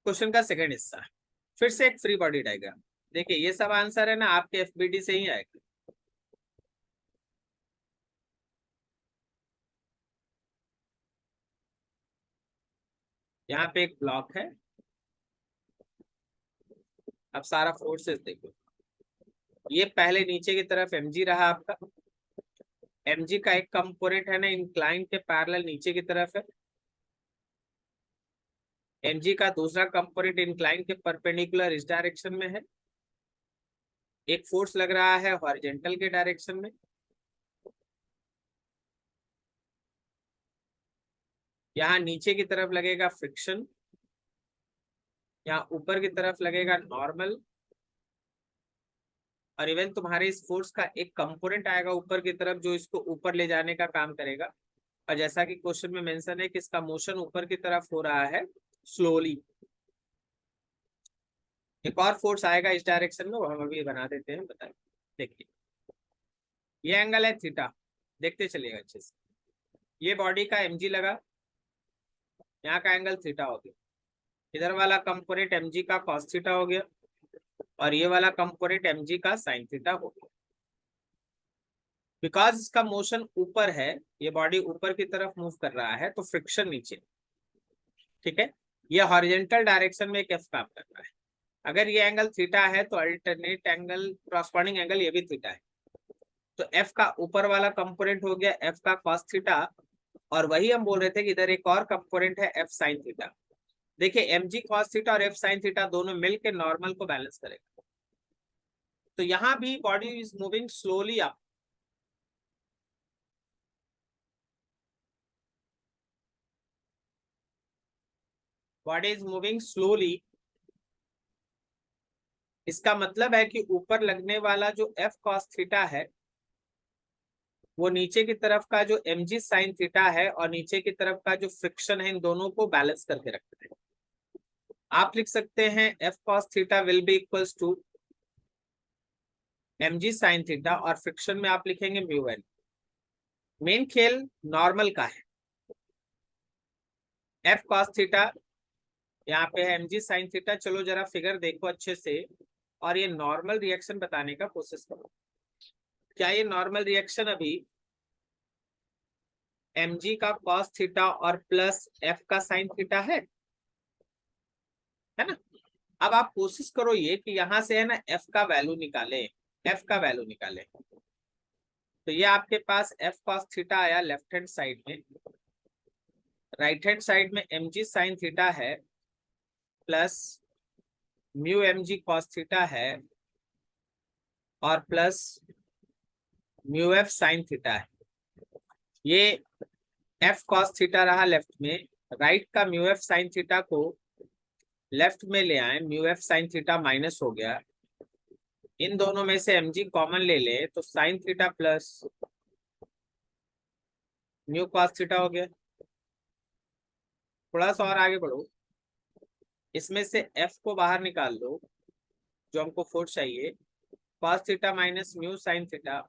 क्वेश्चन का सेकंड हिस्सा फिर से एक फ्री बॉडी डायग्राम। देखिए ये सब आंसर है ना आपके एफबीडी से ही आएगा। यहाँ पे एक ब्लॉक है, अब सारा फोर्सेस देखो। ये पहले नीचे की तरफ mg रहा आपका, mg का एक कंपोनेंट है ना इंक्लाइन के पैरेलल नीचे की तरफ है, mg का दूसरा कंपोनेंट इंक्लाइन के परपेंडिकुलर इस डायरेक्शन में है। एक फोर्स लग रहा है हॉरिजॉन्टल के डायरेक्शन में, यहाँ नीचे की तरफ लगेगा फ्रिक्शन, यहाँ ऊपर की तरफ लगेगा नॉर्मल, और इवन तुम्हारे इस फोर्स का एक कंपोनेंट आएगा ऊपर की तरफ जो इसको ऊपर ले जाने का काम करेगा। और जैसा कि क्वेश्चन में मेंशन है कि इसका मोशन ऊपर की तरफ हो रहा है स्लोली। एक और फोर्स आएगा इस डायरेक्शन में, वो हम अभी बना देते हैं, बताइए। देखिए ये एंगल है थीटा, देखते चलिएगा अच्छे से। ये बॉडी का mg लगा, यहाँ का एंगल थीटा हो गया, इधर वाला कंपोनेंट mg का cos थीटा हो गया, और ये वाला कंपोनेंट mg का sin थीटा हो गया। बिकॉज इसका मोशन ऊपर है, ये बॉडी ऊपर की तरफ मूव कर रहा है, तो फ्रिक्शन नीचे, ठीक है। ये हॉरिजॉन्टल डायरेक्शन में एक F काम कर रहा है। अगर ये एंगल थीटा है तो अल्टरनेट एंगल, कॉरस्पॉन्डिंग एंगल ये भी थीटा है, तो F का ऊपर वाला कंपोनेंट हो गया F का cos थीटा, और वही हम बोल रहे थे कि इधर एक और कंपोनेंट है F sin थीटा। देखिए mg cos थीटा और F sin थीटा दोनों मिलकर नॉर्मल को बैलेंस करेगा। तो यहाँ भी body is moving slowly up, body is moving slowly. इसका मतलब है कि ऊपर लगने वाला जो F cos थीटा है वो नीचे की तरफ का जो mg sin थीटा है और नीचे की तरफ का जो फ्रिक्शन है, इन दोनों को बैलेंस करके रखते हैं। आप लिख सकते हैं F cos theta will be equals to mg sin theta, और फ्रिक्शन में आप लिखेंगे म्यू एन। मेन खेल नॉर्मल का है। F cos थीटा यहाँ पे है mg sin थीटा। चलो जरा फिगर देखो अच्छे से, और ये नॉर्मल रिएक्शन बताने का कोशिश करो। क्या ये नॉर्मल रिएक्शन अभी mg का cos थीटा और प्लस f का sin थीटा है ना? अब आप कोशिश करो ये कि यहाँ से है ना f का वैल्यू निकाले, f का वैल्यू निकाले। तो ये आपके पास f cos थीटा आया लेफ्ट हैंड साइड में, राइट हैंड साइड में mg sin थीटा है plus mu mg cos theta है और plus mu f sin theta है। ये f cos थीटा रहा लेफ्ट में, राइट का म्यू f sin थीटा को लेफ्ट में ले आए, mu f sin theta minus हो गया। इन दोनों में से mg कॉमन ले ले तो sin theta plus mu cos theta हो गया। थोड़ा सा और आगे बढ़ो, इसमें से f को बाहर निकाल लो जो हमको फोर्स चाहिए, cos theta minus mu sin theta,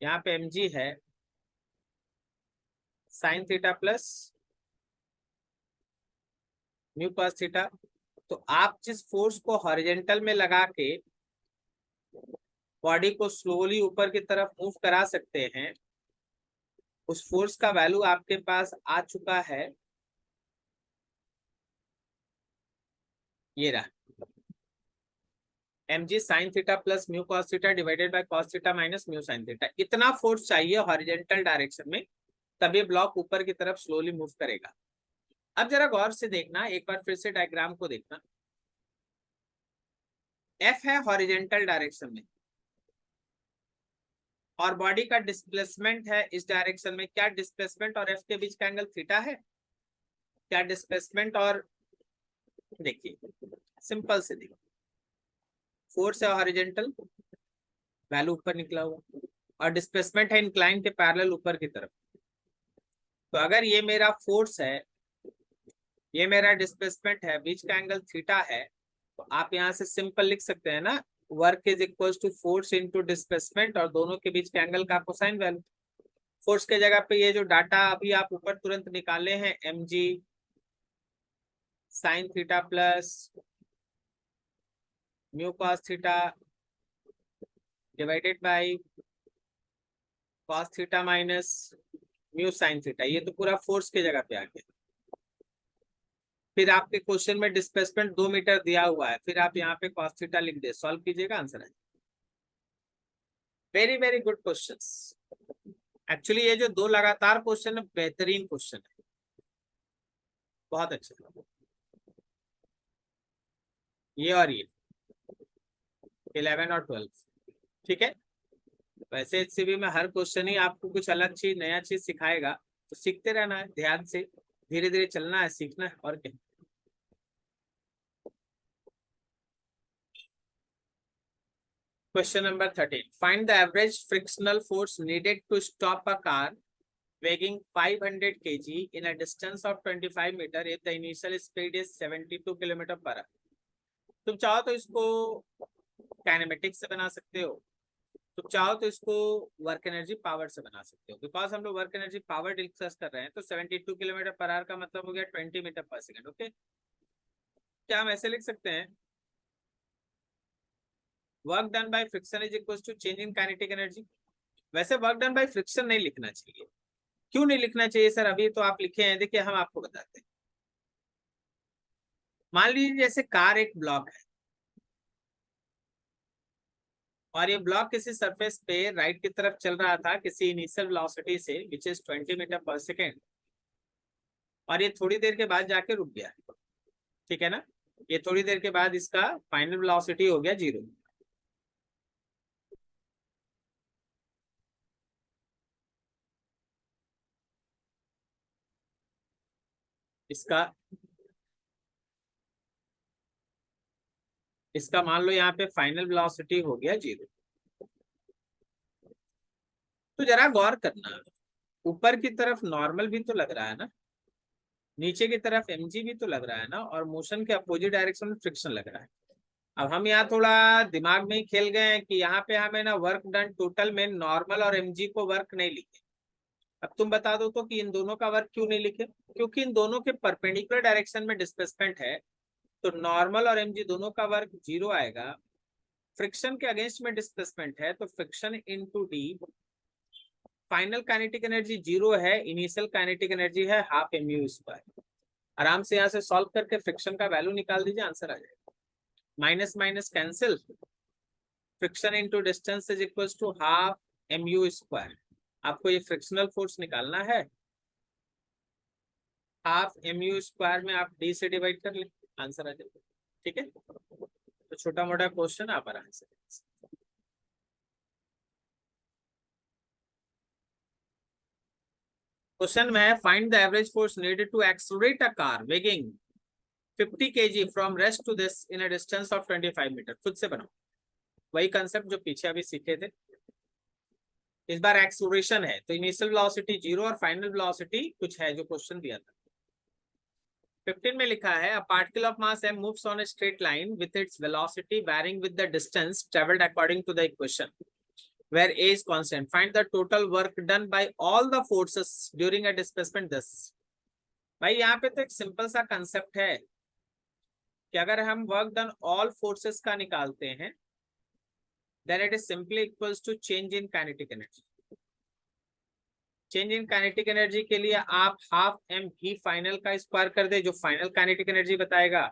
यहाँ पे mg है sin theta plus mu cos theta. तो आप जिस फोर्स को हॉरिजॉन्टल में लगा के बॉडी को स्लोली ऊपर की तरफ मूव करा सकते हैं, उस फोर्स का वैल्यू आपके पास आ चुका है, ये रहा mg sin theta plus mu cos theta divided by cos theta minus mu sin theta. इतना फोर्स चाहिए हॉरिजॉन्टल डायरेक्शन में, तभी ब्लॉक ऊपर की तरफ स्लोली मूव करेगा। अब जरा गौर से देखना, एक बार फिर से डायग्राम को देखना। F है हॉरिजॉन्टल डायरेक्शन में और बॉडी का डिस्प्लेसमेंट है इस डायरेक्शन में। क्या डिस्प्लेसमेंट और F के बीच का एंगल थीटा है? क्या डिस्प्लेसमेंट और देखिए सिंपल से देखिए, फोर्स है हॉरिजॉन्टल, वैल्यू ऊपर निकला हुआ, और डिस्प्लेसमेंट है इंक्लाइन के पैरेलल ऊपर की तरफ। तो अगर ये मेरा फोर्स है, ये मेरा डिस्प्लेसमेंट है, बीच का एंगल थीटा है, तो आप यहाँ से सिंपल लिख सकते हैं ना, work is equal to force into displacement, और दोनों के बीच के एंगल का कोसाइन वैल्यू। फोर्स के जगह पे ये जो डाटा अभी आप ऊपर तुरंत निकाले हैं, mg sign theta plus mu cos theta divided by cos theta minus mu sine theta, ये तो पूरा फोर्स के जगह पे आ गया। फिर आपके क्वेश्चन में डिस्प्लेसमेंट 2 मीटर दिया हुआ है, फिर आप यहाँ पे कॉस थीटा लिख दे, सॉल्व कीजिएगा, आंसर है। Very very good questions. Actually ये जो 2 लगातार क्वेश्चन है, बेहतरीन क्वेश्चन है, बहुत अच्छा। ये और ये 11 और 12, ठीक है। वैसे एचसीबी में हर क्वेश्चन ही आपको कुछ अलग चीज, नया चीज सिखाएगा, तो सीखते रहना है, ध्यान से धीरे धीरे चलना है, सीखना है, और क्या। Question number 13, find the average frictional force needed to stop a car weighing 500 kg in a distance of 25 meter if the initial speed is 72 km/h। तुम चाहो तो इसको काइनेमेटिक्स से बना सकते हो, तुम चाहो तो इसको वर्क एनर्जी पावर से बना सकते हो। बिकॉज हम लोग वर्क एनर्जी पावर डिस्कस कर रहे हैं, तो 72 km/h का मतलब हो गया 20 मीटर पर सेकेंड। ओके, क्या हम ऐसे लिख सकते हैं, work done by friction is equal to change in kinetic energy. वैसे वर्क डन बाय फ्रिक्शन नहीं लिखना चाहिए। क्यों नहीं लिखना चाहिए सर? अभी तो आप लिखे हैं, देखिए हम आपको बताते हैं। मान लीजिए जैसे कार एक ब्लॉक है, और ये ब्लॉक किसी सरफेस पे राइट की तरफ चल रहा था किसी इनिशियल वेलोसिटी से which is 20 metre per second, और ये थोड़ी देर के बाद जाके रुक गया, ठीक है ना। ये थोड़ी देर के बाद इसका फाइनल वेलोसिटी हो गया 0। इसका इसका मान लो यहाँ पे फाइनल वेलोसिटी हो गया 0। तो जरा गौर करना, ऊपर की तरफ नॉर्मल भी तो लग रहा है ना, नीचे की तरफ mg भी तो लग रहा है ना, और मोशन के अपोजिट डायरेक्शन में फ्रिक्शन लग रहा है। अब हम यहाँ थोड़ा दिमाग में ही खेल गए हैं कि यहाँ पे हमें ना वर्क डन टोटल में नॉर्मल और mg को वर्क नहीं लिखे। अब तुम बता दो तो कि इन दोनों का वर्क क्यों नहीं लिखे? क्योंकि इन दोनों के परपेंडिकुलर डायरेक्शन में डिस्प्लेसमेंट है, तो नॉर्मल और mg दोनों का वर्क 0 आएगा। फ्रिक्शन के अगेंस्ट में डिस्प्लेसमेंट है, तो friction into D, final kinetic energy 0 है, इनिशियल काइनेटिक एनर्जी है हाफ mu²। आराम से यहाँ से सॉल्व करके फ्रिक्शन का वैल्यू निकाल दीजिए, आंसर आ जाएगा। Minus minus cancel, friction into distance is equal to half mu²। आपको ये फ्रिक्शनल फोर्स निकालना है, हाफ mu² में आप d से डिवाइड कर ले, आंसर आ जाएगा, ठीक है। तो छोटा मोटा क्वेश्चन आप आराम से। क्वेश्चन में है, find the average force needed to accelerate a car weighing 50 kg from rest to this in a distance of 25 metre. खुद से बनाओ, वही कंसेप्ट जो पीछे अभी सीखे थे। इस बार एक्सेलरेशन है, तो इनिशियल वेलोसिटी 0 और फाइनल वेलोसिटी कुछ है जो क्वेश्चन दिया था। 15 में लिखा है, a particle of mass m moves on a straight line with its velocity varying with the distance traveled according to the equation where a is constant. Find the total work done by all the forces during a displacement thus। भाई यहाँ पे तो एक सिंपल सा कंसेप्ट है कि अगर हम वर्क डन ऑल फोर्सेस का निकालते हैं, then it is simply equals to change in kinetic energy। Change in kinetic energy के लिए आप हाफ एम वी फाइनल का स्क्वायर कर दे, जो फाइनल काइनेटिक एनर्जी बताएगा,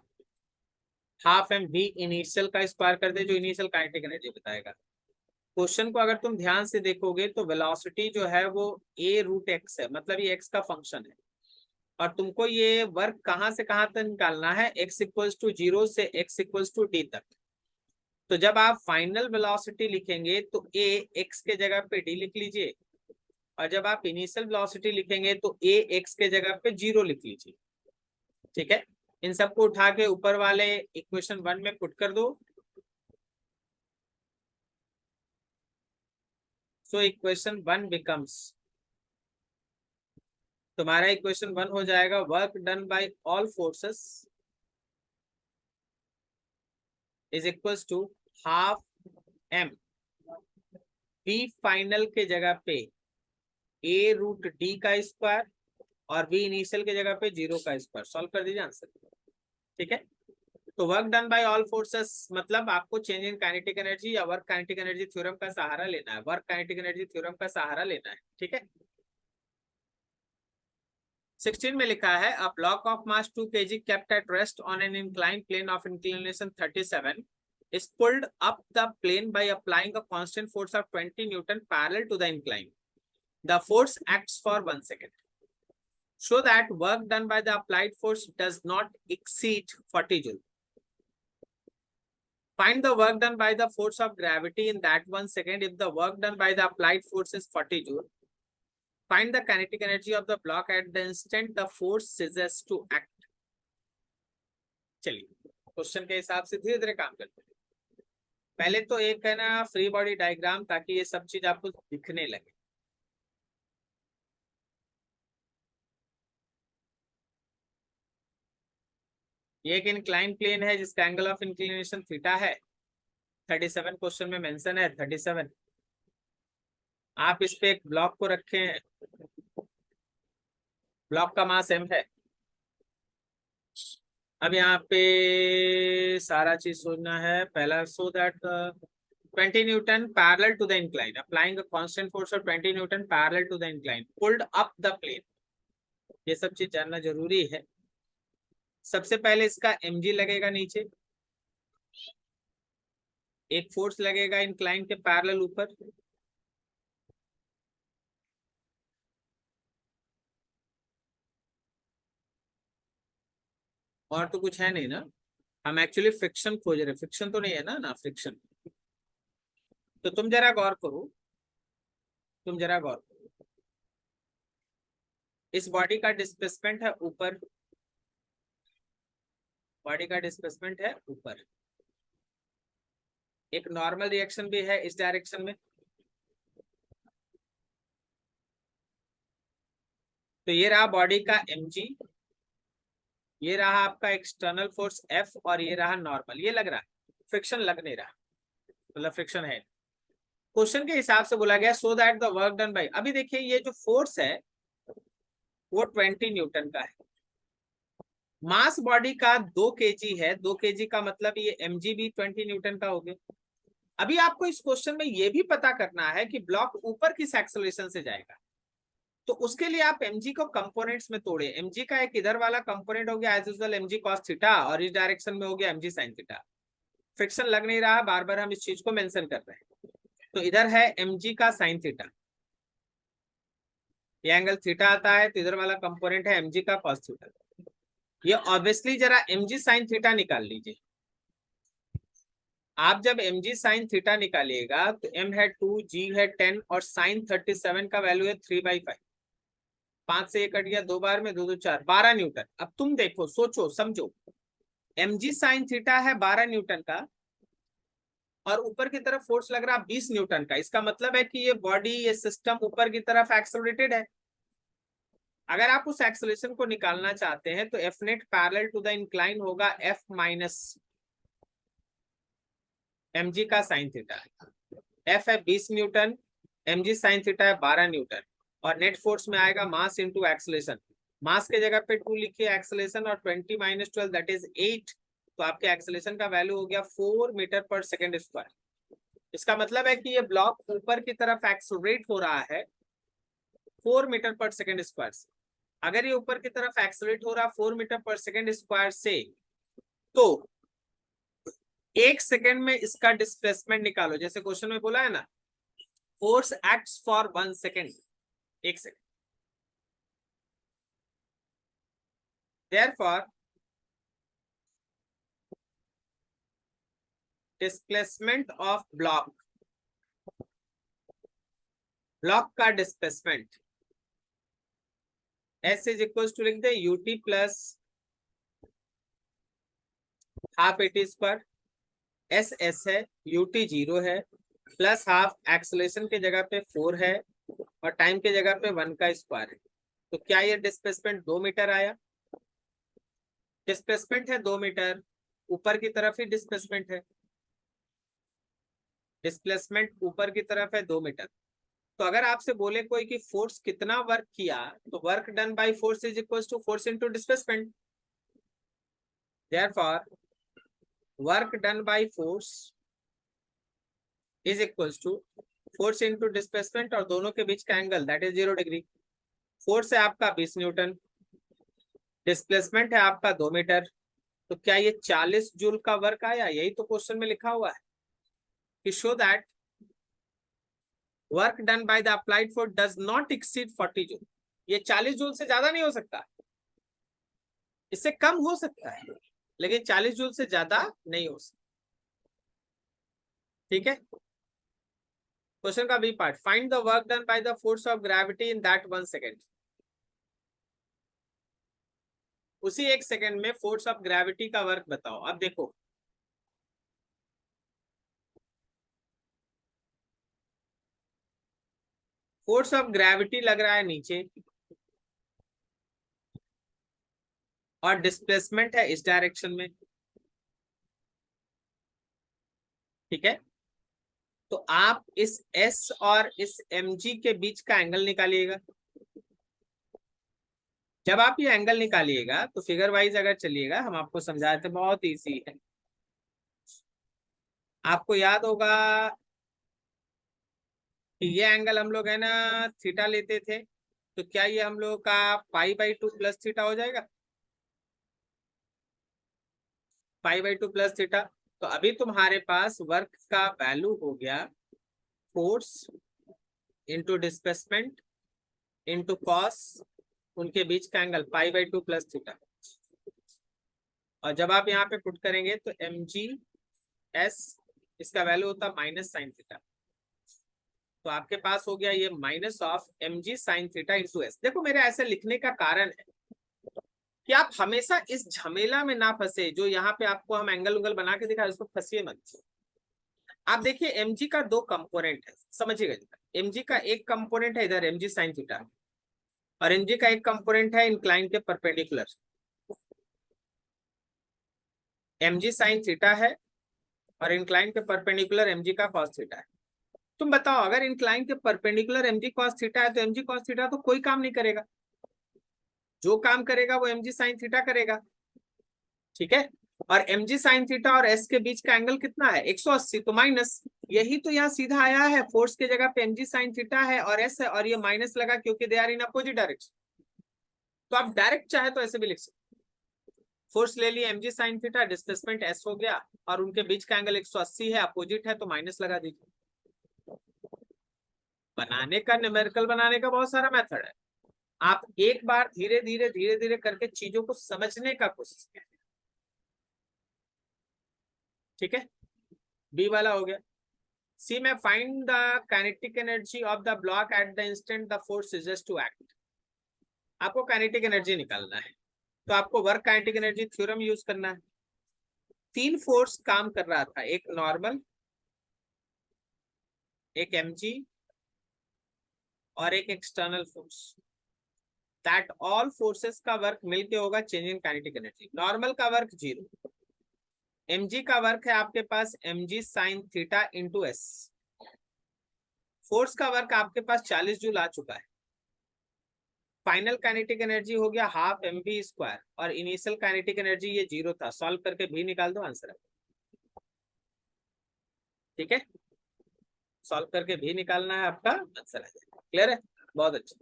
हाफ एम वी इनिशियल का स्क्वायर कर दे, जो इनिशियल काइनेटिक एनर्जी बताएगा। क्वेश्चन को अगर तुम ध्यान से देखोगे तो वेलोसिटी जो है वो a√x है, मतलब ये x का फंक्शन है, और तुमको ये वर्क कहां से कहां तक निकालना है, x इक्वल्स टू 0 से x इक्वल्स टू d तक। तो जब आप फाइनल वेलोसिटी लिखेंगे तो a x के जगह पे d लिख लीजिए, और जब आप इनिशियल वेलोसिटी लिखेंगे तो a x के जगह पे 0 लिख लीजिए। ठीक है, इन सबको उठा के ऊपर वाले इक्वेशन 1 में पुट कर दो। सो इक्वेशन 1 बिकम्स, तुम्हारा इक्वेशन 1 हो जाएगा work done by all forces is equals to half m, v final के जगह पे ए रूट डी का स्क्वायर और वी इनिशियल के जगह पे 0 का स्क्वायर। सॉल्व कर दीजिए आंसर। ठीक है, तो work done by all forces मतलब आपको चेंज इन काइनेटिक एनर्जी या वर्क काइनेटिक एनर्जी थ्योरम का सहारा लेना है, वर्क काइनेटिक एनर्जी थ्योरम का सहारा लेना है। ठीक है, 16 में लिखा है a block of mass 2 kg kept at rest on an inclined plane of inclination 37 is pulled up the plane by applying a constant force of 20 Newton parallel to the incline. The force acts for 1 second. Show that work done by the applied force does not exceed 40 joule. Find the work done by the force of gravity in that 1 second if the work done by the applied force is 40 joule. Find the kinetic energy of the block at the instant the force ceases to act. चलिए क्वेश्चन के हिसाब से धीरे धीरे काम करते हैं। पहले तो एक है ना फ्री बॉडी डायग्राम, ताकि ये सब चीज आपको दिखने लगे। ये एक इंक्लाइन प्लेन है जिसका एंगल ऑफ इंक्लिनेशन थीटा है, 37 क्वेश्चन में मेंशन है 37। आप इस पे एक ब्लॉक को रखे हैं, ब्लॉक का मास m है। अब यहाँ पे सारा चीज सोचना है। पहला, so that 20 newton parallel to the incline, applying a constant force of 20 newton parallel to the incline, pulled up the plane. ये सब चीज जानना जरूरी है। सबसे पहले इसका mg लगेगा नीचे, एक फोर्स लगेगा इंक्लाइन के पैरेलल ऊपर, और तो कुछ है नहीं ना। हम एक्चुअली फ्रिक्शन खोज रहे, फ्रिक्शन तो नहीं है ना फ्रिक्शन। तो तुम जरा गौर करो, तुम जरा गौर करो, इस बॉडी का डिस्प्लेसमेंट है ऊपर, बॉडी का डिस्प्लेसमेंट है ऊपर, एक नॉर्मल रिएक्शन भी है इस डायरेक्शन में। तो ये रहा बॉडी का mg, ये रहा आपका एक्सटर्नल फोर्स F, और ये रहा नॉर्मल। ये लग रहा है, फ्रिक्शन लग नहीं रहा, मतलब फ्रिक्शन है। क्वेश्चन के हिसाब से बोला गया so that the work done bye, अभी देखिए ये जो फोर्स है वो 20 न्यूटन का है, मास बॉडी का 2 kg है, 2 kg का मतलब ये mg भी 20 न्यूटन का हो गया। अभी आपको इस क्वेश्चन में ये भी पता करना है कि ब्लॉक ऊपर किस एक्सेलरेशन से जाएगा। तो उसके लिए आप mg को कंपोनेंट्स में तोड़े। mg का एक इधर वाला कंपोनेंट हो गया as usual mg cos theta, और इस डायरेक्शन में हो गया mg sin थीटा। फ्रिक्शन लग नहीं रहा, बार बार हम इस चीज को मेंशन कर रहे हैं। तो इधर है mg का sin थीटा, ये एंगल थीटा आता है, तो इधर वाला कंपोनेंट है mg का cos थीटा। ये ऑब्वियसली जरा mg sin थीटा निकाल लीजिए। आप जब mg sin थीटा निकालिएगा तो m है 2, g है 10 और sin 37 का वैल्यू है 3/5। 5 से 1 कट गया, 2 बार में 2 2 4, 12 न्यूटन। अब तुम देखो, सोचो समझो, mg sin थीटा है 12 न्यूटन का, और ऊपर की तरफ फोर्स लग रहा 20 न्यूटन का। इसका मतलब है कि ये बॉडी, ये सिस्टम ऊपर की तरफ एक्सेलरेटेड है। अगर आप उस एक्सेलरेशन को निकालना चाहते हैं तो f net parallel to the incline होगा एफ माइनस mg का साइन थीटा। एफ है 20 न्यूटन, mg साइन थीटा है 12 न्यूटन, और नेट फोर्स में आएगा मास इंटू एक्सेलरेशन। मास के जगह पे 2 लिखिए एक्सेलरेशन, और 20 माइनस 12 दैट इज 8। तो आपके एक्सेलरेशन का वैल्यू हो गया 4 मीटर पर सेकेंड स्क्वायर। इसका मतलब है कि ये ब्लॉक ऊपर की तरफ एक्सेलरेट हो रहा है 4 मीटर पर सेकेंड स्क्वायर से। अगर ये ऊपर की तरफ एक्सेलरेट हो रहा 4 मीटर पर सेकेंड स्क्वायर से, तो 1 सेकेंड में इसका डिस्प्लेसमेंट निकालो। जैसे क्वेश्चन में बोला है ना, force acts for 1 second, 1 second. Therefore, displacement of block, block का displacement S is equal to लिख दे ut plus half AT square, S है, UT 0 है, प्लस हाफ एक्सेलरेशन के जगह पे 4 है और टाइम के जगह पे 1 का स्क्वायर है। तो क्या ये डिस्प्लेसमेंट 2 मीटर आया? डिस्प्लेसमेंट है 2 मीटर, ऊपर की तरफ ही डिस्प्लेसमेंट है, डिस्प्लेसमेंट ऊपर की तरफ है 2 मीटर। तो अगर आपसे बोले कोई कि फोर्स कितना वर्क किया, तो work done by force is equal to force into displacement. Therefore work done by force is equal to force into displacement और दोनों के बीच का angle that is 0 degree. Force है आपका 20 न्यूटन, डिस्प्लेसमेंट है आपका 2 मीटर। तो क्या ये 40 जूल का वर्क आया? यही तो क्वेश्चन में लिखा हुआ है कि show that work done by the applied force does not exceed 40 joule. ये 40 जूल से ज्यादा नहीं हो सकता, इससे कम हो सकता है, लेकिन 40 जूल से ज्यादा नहीं हो सकता। ठीक है। क्वेश्चन का B part, find the work done by the force of gravity in that 1 second. उसी 1 सेकेंड में फोर्स ऑफ ग्रेविटी का वर्क बताओ। अब देखो फोर्स ऑफ ग्रेविटी लग रहा है नीचे और डिस्प्लेसमेंट है इस डायरेक्शन में। ठीक है, तो आप इस S और इस mg के बीच का एंगल निकालिएगा। जब आप ये एंगल निकालिएगा तो फिगर वाइज अगर चलिएगा, हम आपको समझाए थे, बहुत इजी है। आपको याद होगा कि ये एंगल हम लोग है ना थीटा लेते थे, तो क्या ये हम लोग का π/2 प्लस थीटा हो जाएगा? π/2 प्लस थीटा। तो अभी तुम्हारे पास वर्क का वैल्यू हो गया force into displacement into cos, उनके बीच का एंगल π/2 प्लस थीटा। और जब आप यहाँ पे पुट करेंगे तो mg/s इसका वैल्यू होता माइनस साइन थीटा। तो आपके पास हो गया ये minus of mg sine theta into S. देखो मेरे ऐसे लिखने का कारण है कि आप हमेशा इस झमेला में ना फंसे, जो यहाँ पे आपको हम एंगल उंगल बना के दिखा, उसको फंसिए मत। आप देखिए mg का 2 कंपोनेंट है, समझिएगा। mg का एक कंपोनेंट है इधर mg साइन थीटा, और mg का एक कंपोनेंट है इंक्लाइन के परपेंडिकुलर। mg साइन थीटा है और इंक्लाइन के परपेंडिकुलर mg का कॉस थीटा है। तुम बताओ, अगर इंक्लाइन के परपेंडिकुलर mg कॉस थीटा है तो mg कॉस थीटा तो कोई काम नहीं करेगा, जो काम करेगा वो mg साइन थीटा करेगा। ठीक है, और mg साइन थीटा और s के बीच का एंगल कितना है? 180, तो माइनस। यही तो यहाँ सीधा आया है, फोर्स के जगह पे mg साइन थीटा है और s है, और ये माइनस लगा क्योंकि they are in opposite direction. तो आप डायरेक्ट चाहे तो ऐसे भी लिख सकते, फोर्स ले लिए mg sine theta, displacement s हो गया, और उनके बीच का एंगल 180 है, अपोजिट है, तो माइनस लगा दीजिए। बनाने का, न्यूमेरिकल बनाने का बहुत सारा मेथड है। आप एक बार धीरे धीरे करके चीजों को समझने का कोशिश करें। ठीक है, बी वाला हो गया। सी में find the kinetic energy of the block at the instant the force ceases to act. आपको काइनेटिक एनर्जी निकालना है, तो आपको work kinetic energy theorem use करना है। 3 फोर्स काम कर रहा था, एक नॉर्मल, एक mg और एक external force. That all forces का वर्क मिलके होगा change in kinetic energy. Normal का वर्क 0, mg का वर्क है आपके पास mg sine theta into S. Force का वर्क आपके पास 40 जूल आ चुका है। फाइनल काइनेटिक एनर्जी हो गया हाफ mv स्क्वायर, और इनिशियल काइनेटिक एनर्जी ये 0 था। सॉल्व करके भी निकाल दो, आंसर है। ठीक है, सॉल्व करके भी निकालना है, आपका आंसर है। क्लियर है? बहुत अच्छा।